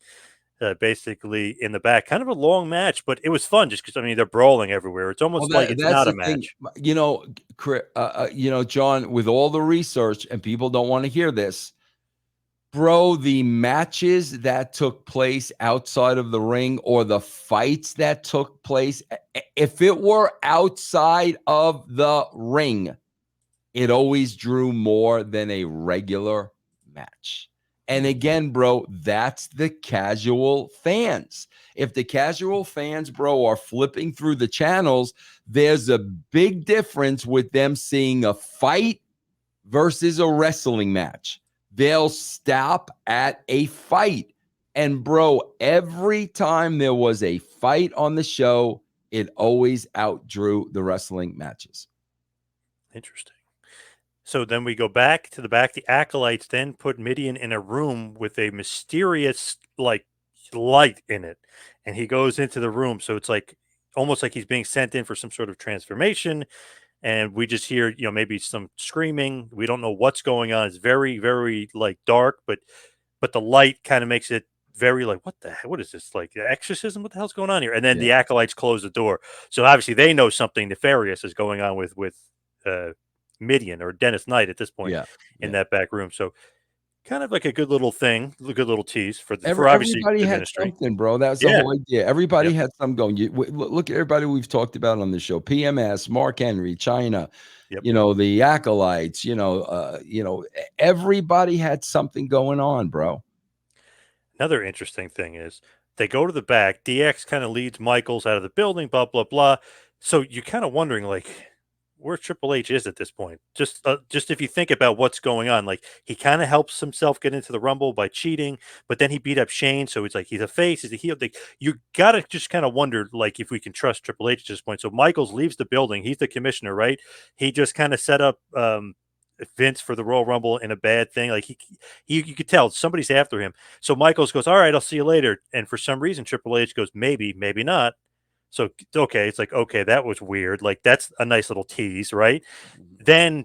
S1: basically in the back. Kind of a long match, but it was fun just because, they're brawling everywhere. It's
S2: Well,
S1: almost like it's
S2: that's
S1: not
S2: the
S1: a
S2: thing,
S1: match.
S2: John, with all the research, and people don't want to hear this, bro, the matches that took place outside of the ring or the fights that took place, if it were outside of the ring, it always drew more than a regular match. And again, bro, that's the casual fans. If the casual fans, bro, are flipping through the channels, there's a big difference with them seeing a fight versus a wrestling match. They'll stop at a fight. And, bro, every time there was a fight on the show, it always outdrew the wrestling matches.
S1: Interesting. So then we go back to the back. The Acolytes then put Midian in a room with a mysterious, light in it. And he goes into the room. So it's almost like he's being sent in for some sort of transformation. And we just hear, maybe some screaming. We don't know what's going on. It's very, very dark, but the light kind of makes it very what the hell? What is this? Like exorcism? What the hell's going on here? And then the Acolytes close the door. So obviously they know something nefarious is going on with Midian or Dennis Knight at this point in that back room. So kind of like a good little thing, a good little tease for obviously
S2: Everybody
S1: the
S2: had
S1: ministry.
S2: something, bro. That's the whole idea. Everybody had something going. Look at everybody we've talked about on the show: PMS, Mark Henry, China. The Acolytes. Everybody had something going on, bro.
S1: Another interesting thing is they go to the back. DX kind of leads Michaels out of the building. Blah blah blah. So you're kind of wondering where Triple H is at this point. Just if you think about what's going on, he kind of helps himself get into the Rumble by cheating, but then he beat up Shane, so it's he's a face, he's a heel. You gotta just kind of wonder if we can trust Triple H at this point. So Michaels leaves the building. He's the commissioner, right? He just kind of set up Vince for the Royal Rumble in a bad thing. You could tell somebody's after him. So Michaels goes, "All right, I'll see you later." And for some reason, Triple H goes, "Maybe, maybe not." So, okay, it's okay, that was weird. That's a nice little tease, right? Then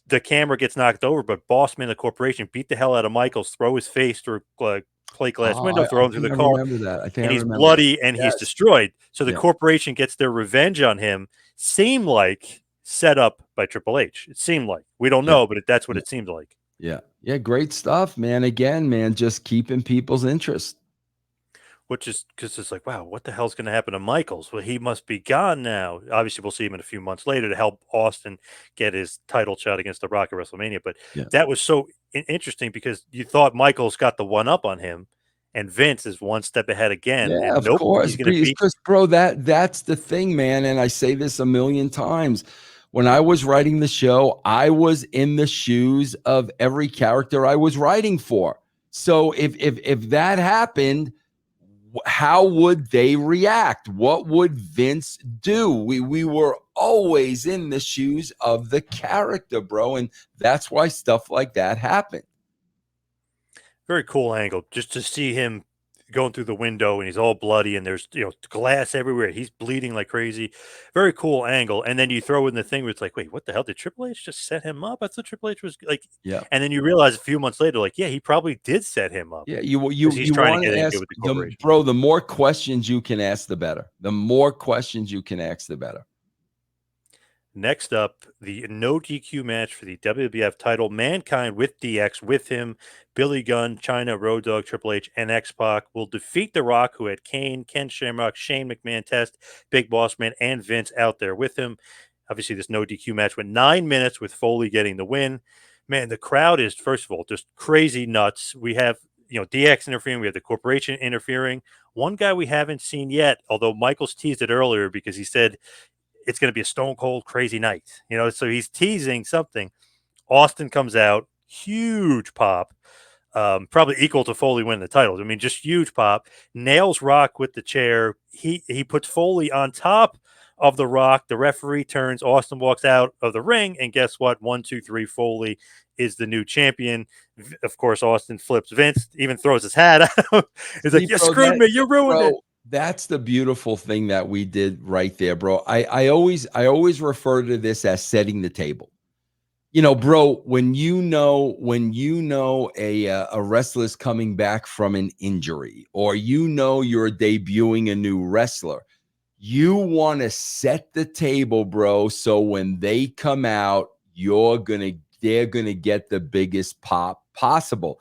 S1: the camera gets knocked over, but Bossman, the corporation, beat the hell out of Michaels, throw his face through a plate glass window, throw him through the car,
S2: Remember that. I think
S1: and
S2: I
S1: he's
S2: remember that.
S1: bloody and he's destroyed. So the
S2: Yeah.
S1: corporation gets their revenge on him. Seemed like set up by Triple H. It seemed like. We don't know, but that's what it seemed like.
S2: Yeah. Yeah. Great stuff, man. Again, man, just keeping people's interest.
S1: Which is because it's wow, what the hell's going to happen to Michaels? Well, he must be gone now. Obviously, we'll see him in a few months later to help Austin get his title shot against The Rock at WrestleMania. But that was so interesting because you thought Michaels got the one up on him, and Vince is one step ahead again.
S2: Yeah,
S1: And
S2: of
S1: nope,
S2: course.
S1: he's going to beat.
S2: Because, bro, that's the thing, man. And I say this a million times. when I was writing the show, I was in the shoes of every character I was writing for. So if that happened, how would they react? What would Vince do? We were always in the shoes of the character, bro, and that's why stuff like that happened.
S1: Very cool angle just to see him going through the window and he's all bloody and there's glass everywhere. He's bleeding like crazy. Very cool angle. And then you throw in the thing where it's like, wait, what the hell? Did Triple H just set him up? I thought Triple H was like,
S2: Yeah.
S1: and then you realize a few months later, like, yeah, he probably did set him up
S2: Yeah, you
S1: because he's trying to
S2: want
S1: get
S2: to
S1: in
S2: ask
S1: good with the
S2: the
S1: corporation.
S2: bro. The more questions you can ask, the better. The more questions you can ask, the better.
S1: Next up, the no DQ match for the WWF title. Mankind with DX with him, Billy Gunn, China, Road Dogg, Triple H, and X-Pac will defeat The Rock, who had Kane, Ken Shamrock, Shane McMahon, Test, Big Boss Man, and Vince out there with him. Obviously, this no DQ match went 9 minutes with Foley getting the win. Man, the crowd is, first of all, just crazy nuts. We have, DX interfering. We have the corporation interfering. One guy we haven't seen yet, although Michaels teased it earlier because he said it's going to be a stone cold crazy night, so he's teasing something. Austin comes out, huge pop, probably equal to Foley winning the titles. I mean, just huge pop. Nails Rock with the chair. He puts Foley on top of the Rock. The referee turns. Austin walks out of the ring, and guess what? 1, 2, 3. Foley is the new champion. Of course, Austin flips Vince, even throws his hat out. He's like, "You screwed me. You ruined it."
S2: That's the beautiful thing that we did right there, bro. I always refer to this as setting the table. Bro, when a wrestler's coming back from an injury, or you're debuting a new wrestler, you want to set the table, bro, so when they come out, they're gonna get the biggest pop possible.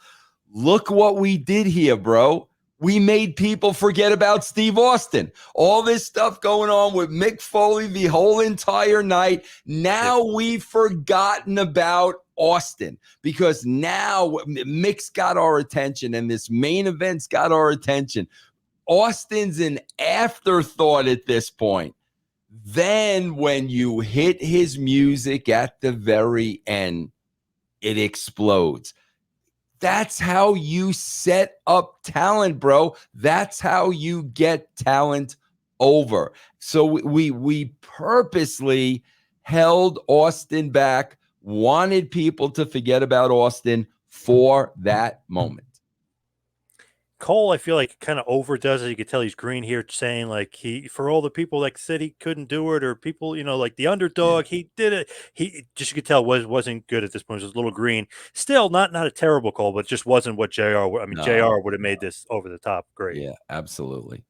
S2: Look what we did here, bro. We made people forget about Steve Austin. All this stuff going on with Mick Foley the whole entire night. Now we've forgotten about Austin because now Mick's got our attention and this main event's got our attention. Austin's an afterthought at this point. Then when you hit his music at the very end, it explodes. That's how you set up talent, bro. That's how you get talent over. So we purposely held Austin back, wanted people to forget about Austin for that moment.
S1: Cole, I feel like kind of overdoes it. You could tell he's green here, saying like for all the people that said he couldn't do it, or people, like the underdog, he did it. He just, you could tell wasn't good at this point. It was a little green. Still not a terrible call, but just wasn't what JR. I mean, JR would have made this over the top great.
S2: Yeah, absolutely.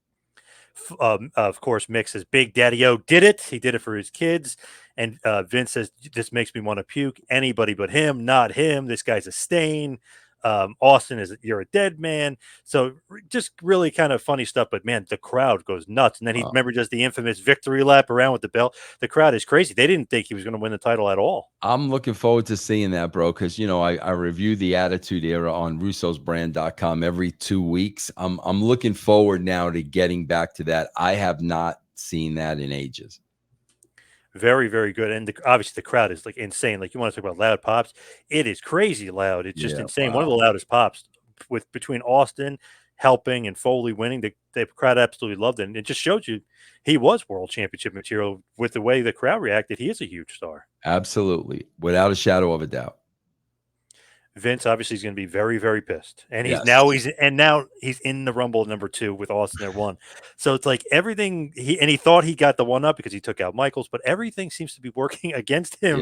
S1: Of course, Mick says Big Daddy O did it. He did it for his kids. And Vince says, this makes me want to puke. Anybody but him, not him. This guy's a stain. Austin you're a dead man. So just really kind of funny stuff. But man, the crowd goes nuts. And then he does the infamous victory lap around with the belt. The crowd is crazy. They didn't think he was going to win the title at all.
S2: I'm looking forward to seeing that, bro, because I review the Attitude Era on russosbrand.com every 2 weeks. I'm looking forward now to getting back to that. I have not seen that in ages.
S1: Very, very good. And obviously the crowd is like insane. Like, you want to talk about loud pops. It is crazy loud. It's just insane. Wow. One of the loudest pops between Austin helping and Foley winning. The crowd absolutely loved it. And it just showed you he was world championship material with the way the crowd reacted. He is a huge star.
S2: Absolutely. Without a shadow of a doubt.
S1: Vince obviously is going to be very, very pissed, and now he's in the Rumble #2 with Austin at 1. So it's like everything he thought he got the one up because he took out Michaels, but everything seems to be working against him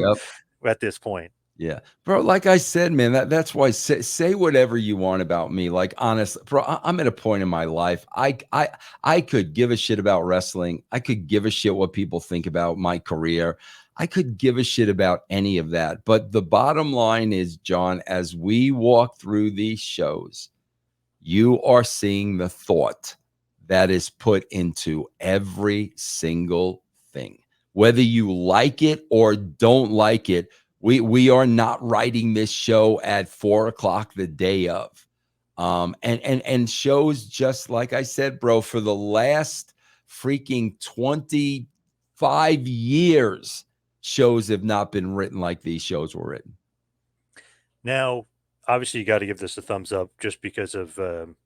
S1: at this point.
S2: Yeah, bro. Like I said, man, that's why say whatever you want about me. Like, honestly, bro, I'm at a point in my life. I could give a shit about wrestling. I could give a shit what people think about my career. I could give a shit about any of that. But the bottom line is, John, as we walk through these shows, you are seeing the thought that is put into every single thing. Whether you like it or don't like it, we are not writing this show at 4 o'clock the day of. And shows, just like I said, bro, for the last freaking 25 years, shows have not been written like these shows were written.
S1: Now, obviously, you got to give this a thumbs up just because of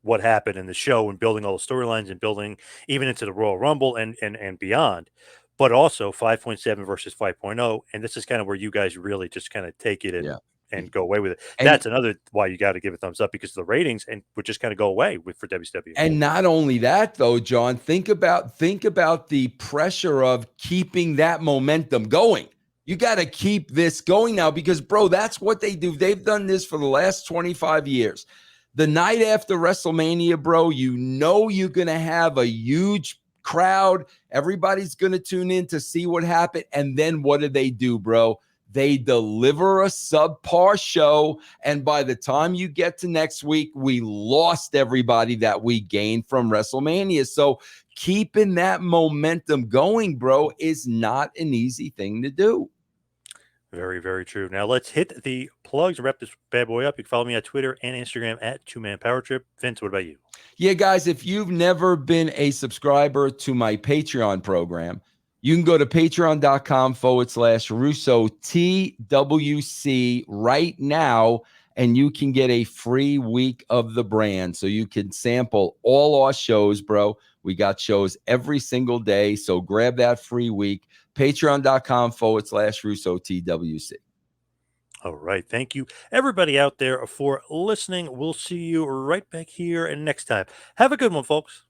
S1: what happened in the show and building all the storylines and building even into the Royal Rumble and beyond. But also 5.7 versus 5.0. And this is kind of where you guys really just kind of take it
S2: Yeah.
S1: and go away with it.
S2: And
S1: That's another why you got to give a thumbs up, because of the ratings and would just kind of go away for WCW.
S2: And not only that, though, John, think about the pressure of keeping that momentum going. You got to keep this going now because, bro, that's what they do. They've done this for the last 25 years. The night after WrestleMania, bro, you know you're going to have a huge crowd. Everybody's going to tune in to see what happened. And then what do, bro? They deliver a subpar show. And by the time you get to next week, we lost everybody that we gained from WrestleMania. So keeping that momentum going, bro, is not an easy thing to do.
S1: Very, very true. Now let's hit the plugs and wrap this bad boy up. You can follow me on Twitter and Instagram at 2Man Power Trip. Vince, what about you?
S2: Yeah, guys, if you've never been a subscriber to my Patreon program, you can go to patreon.com/Russo TWC right now, and you can get a free week of the brand. So you can sample all our shows, bro. We got shows every single day. So grab that free week. Patreon.com/Russo TWC.
S1: All right. Thank you, everybody out there, for listening. We'll see you right back here and next time. Have a good one, folks.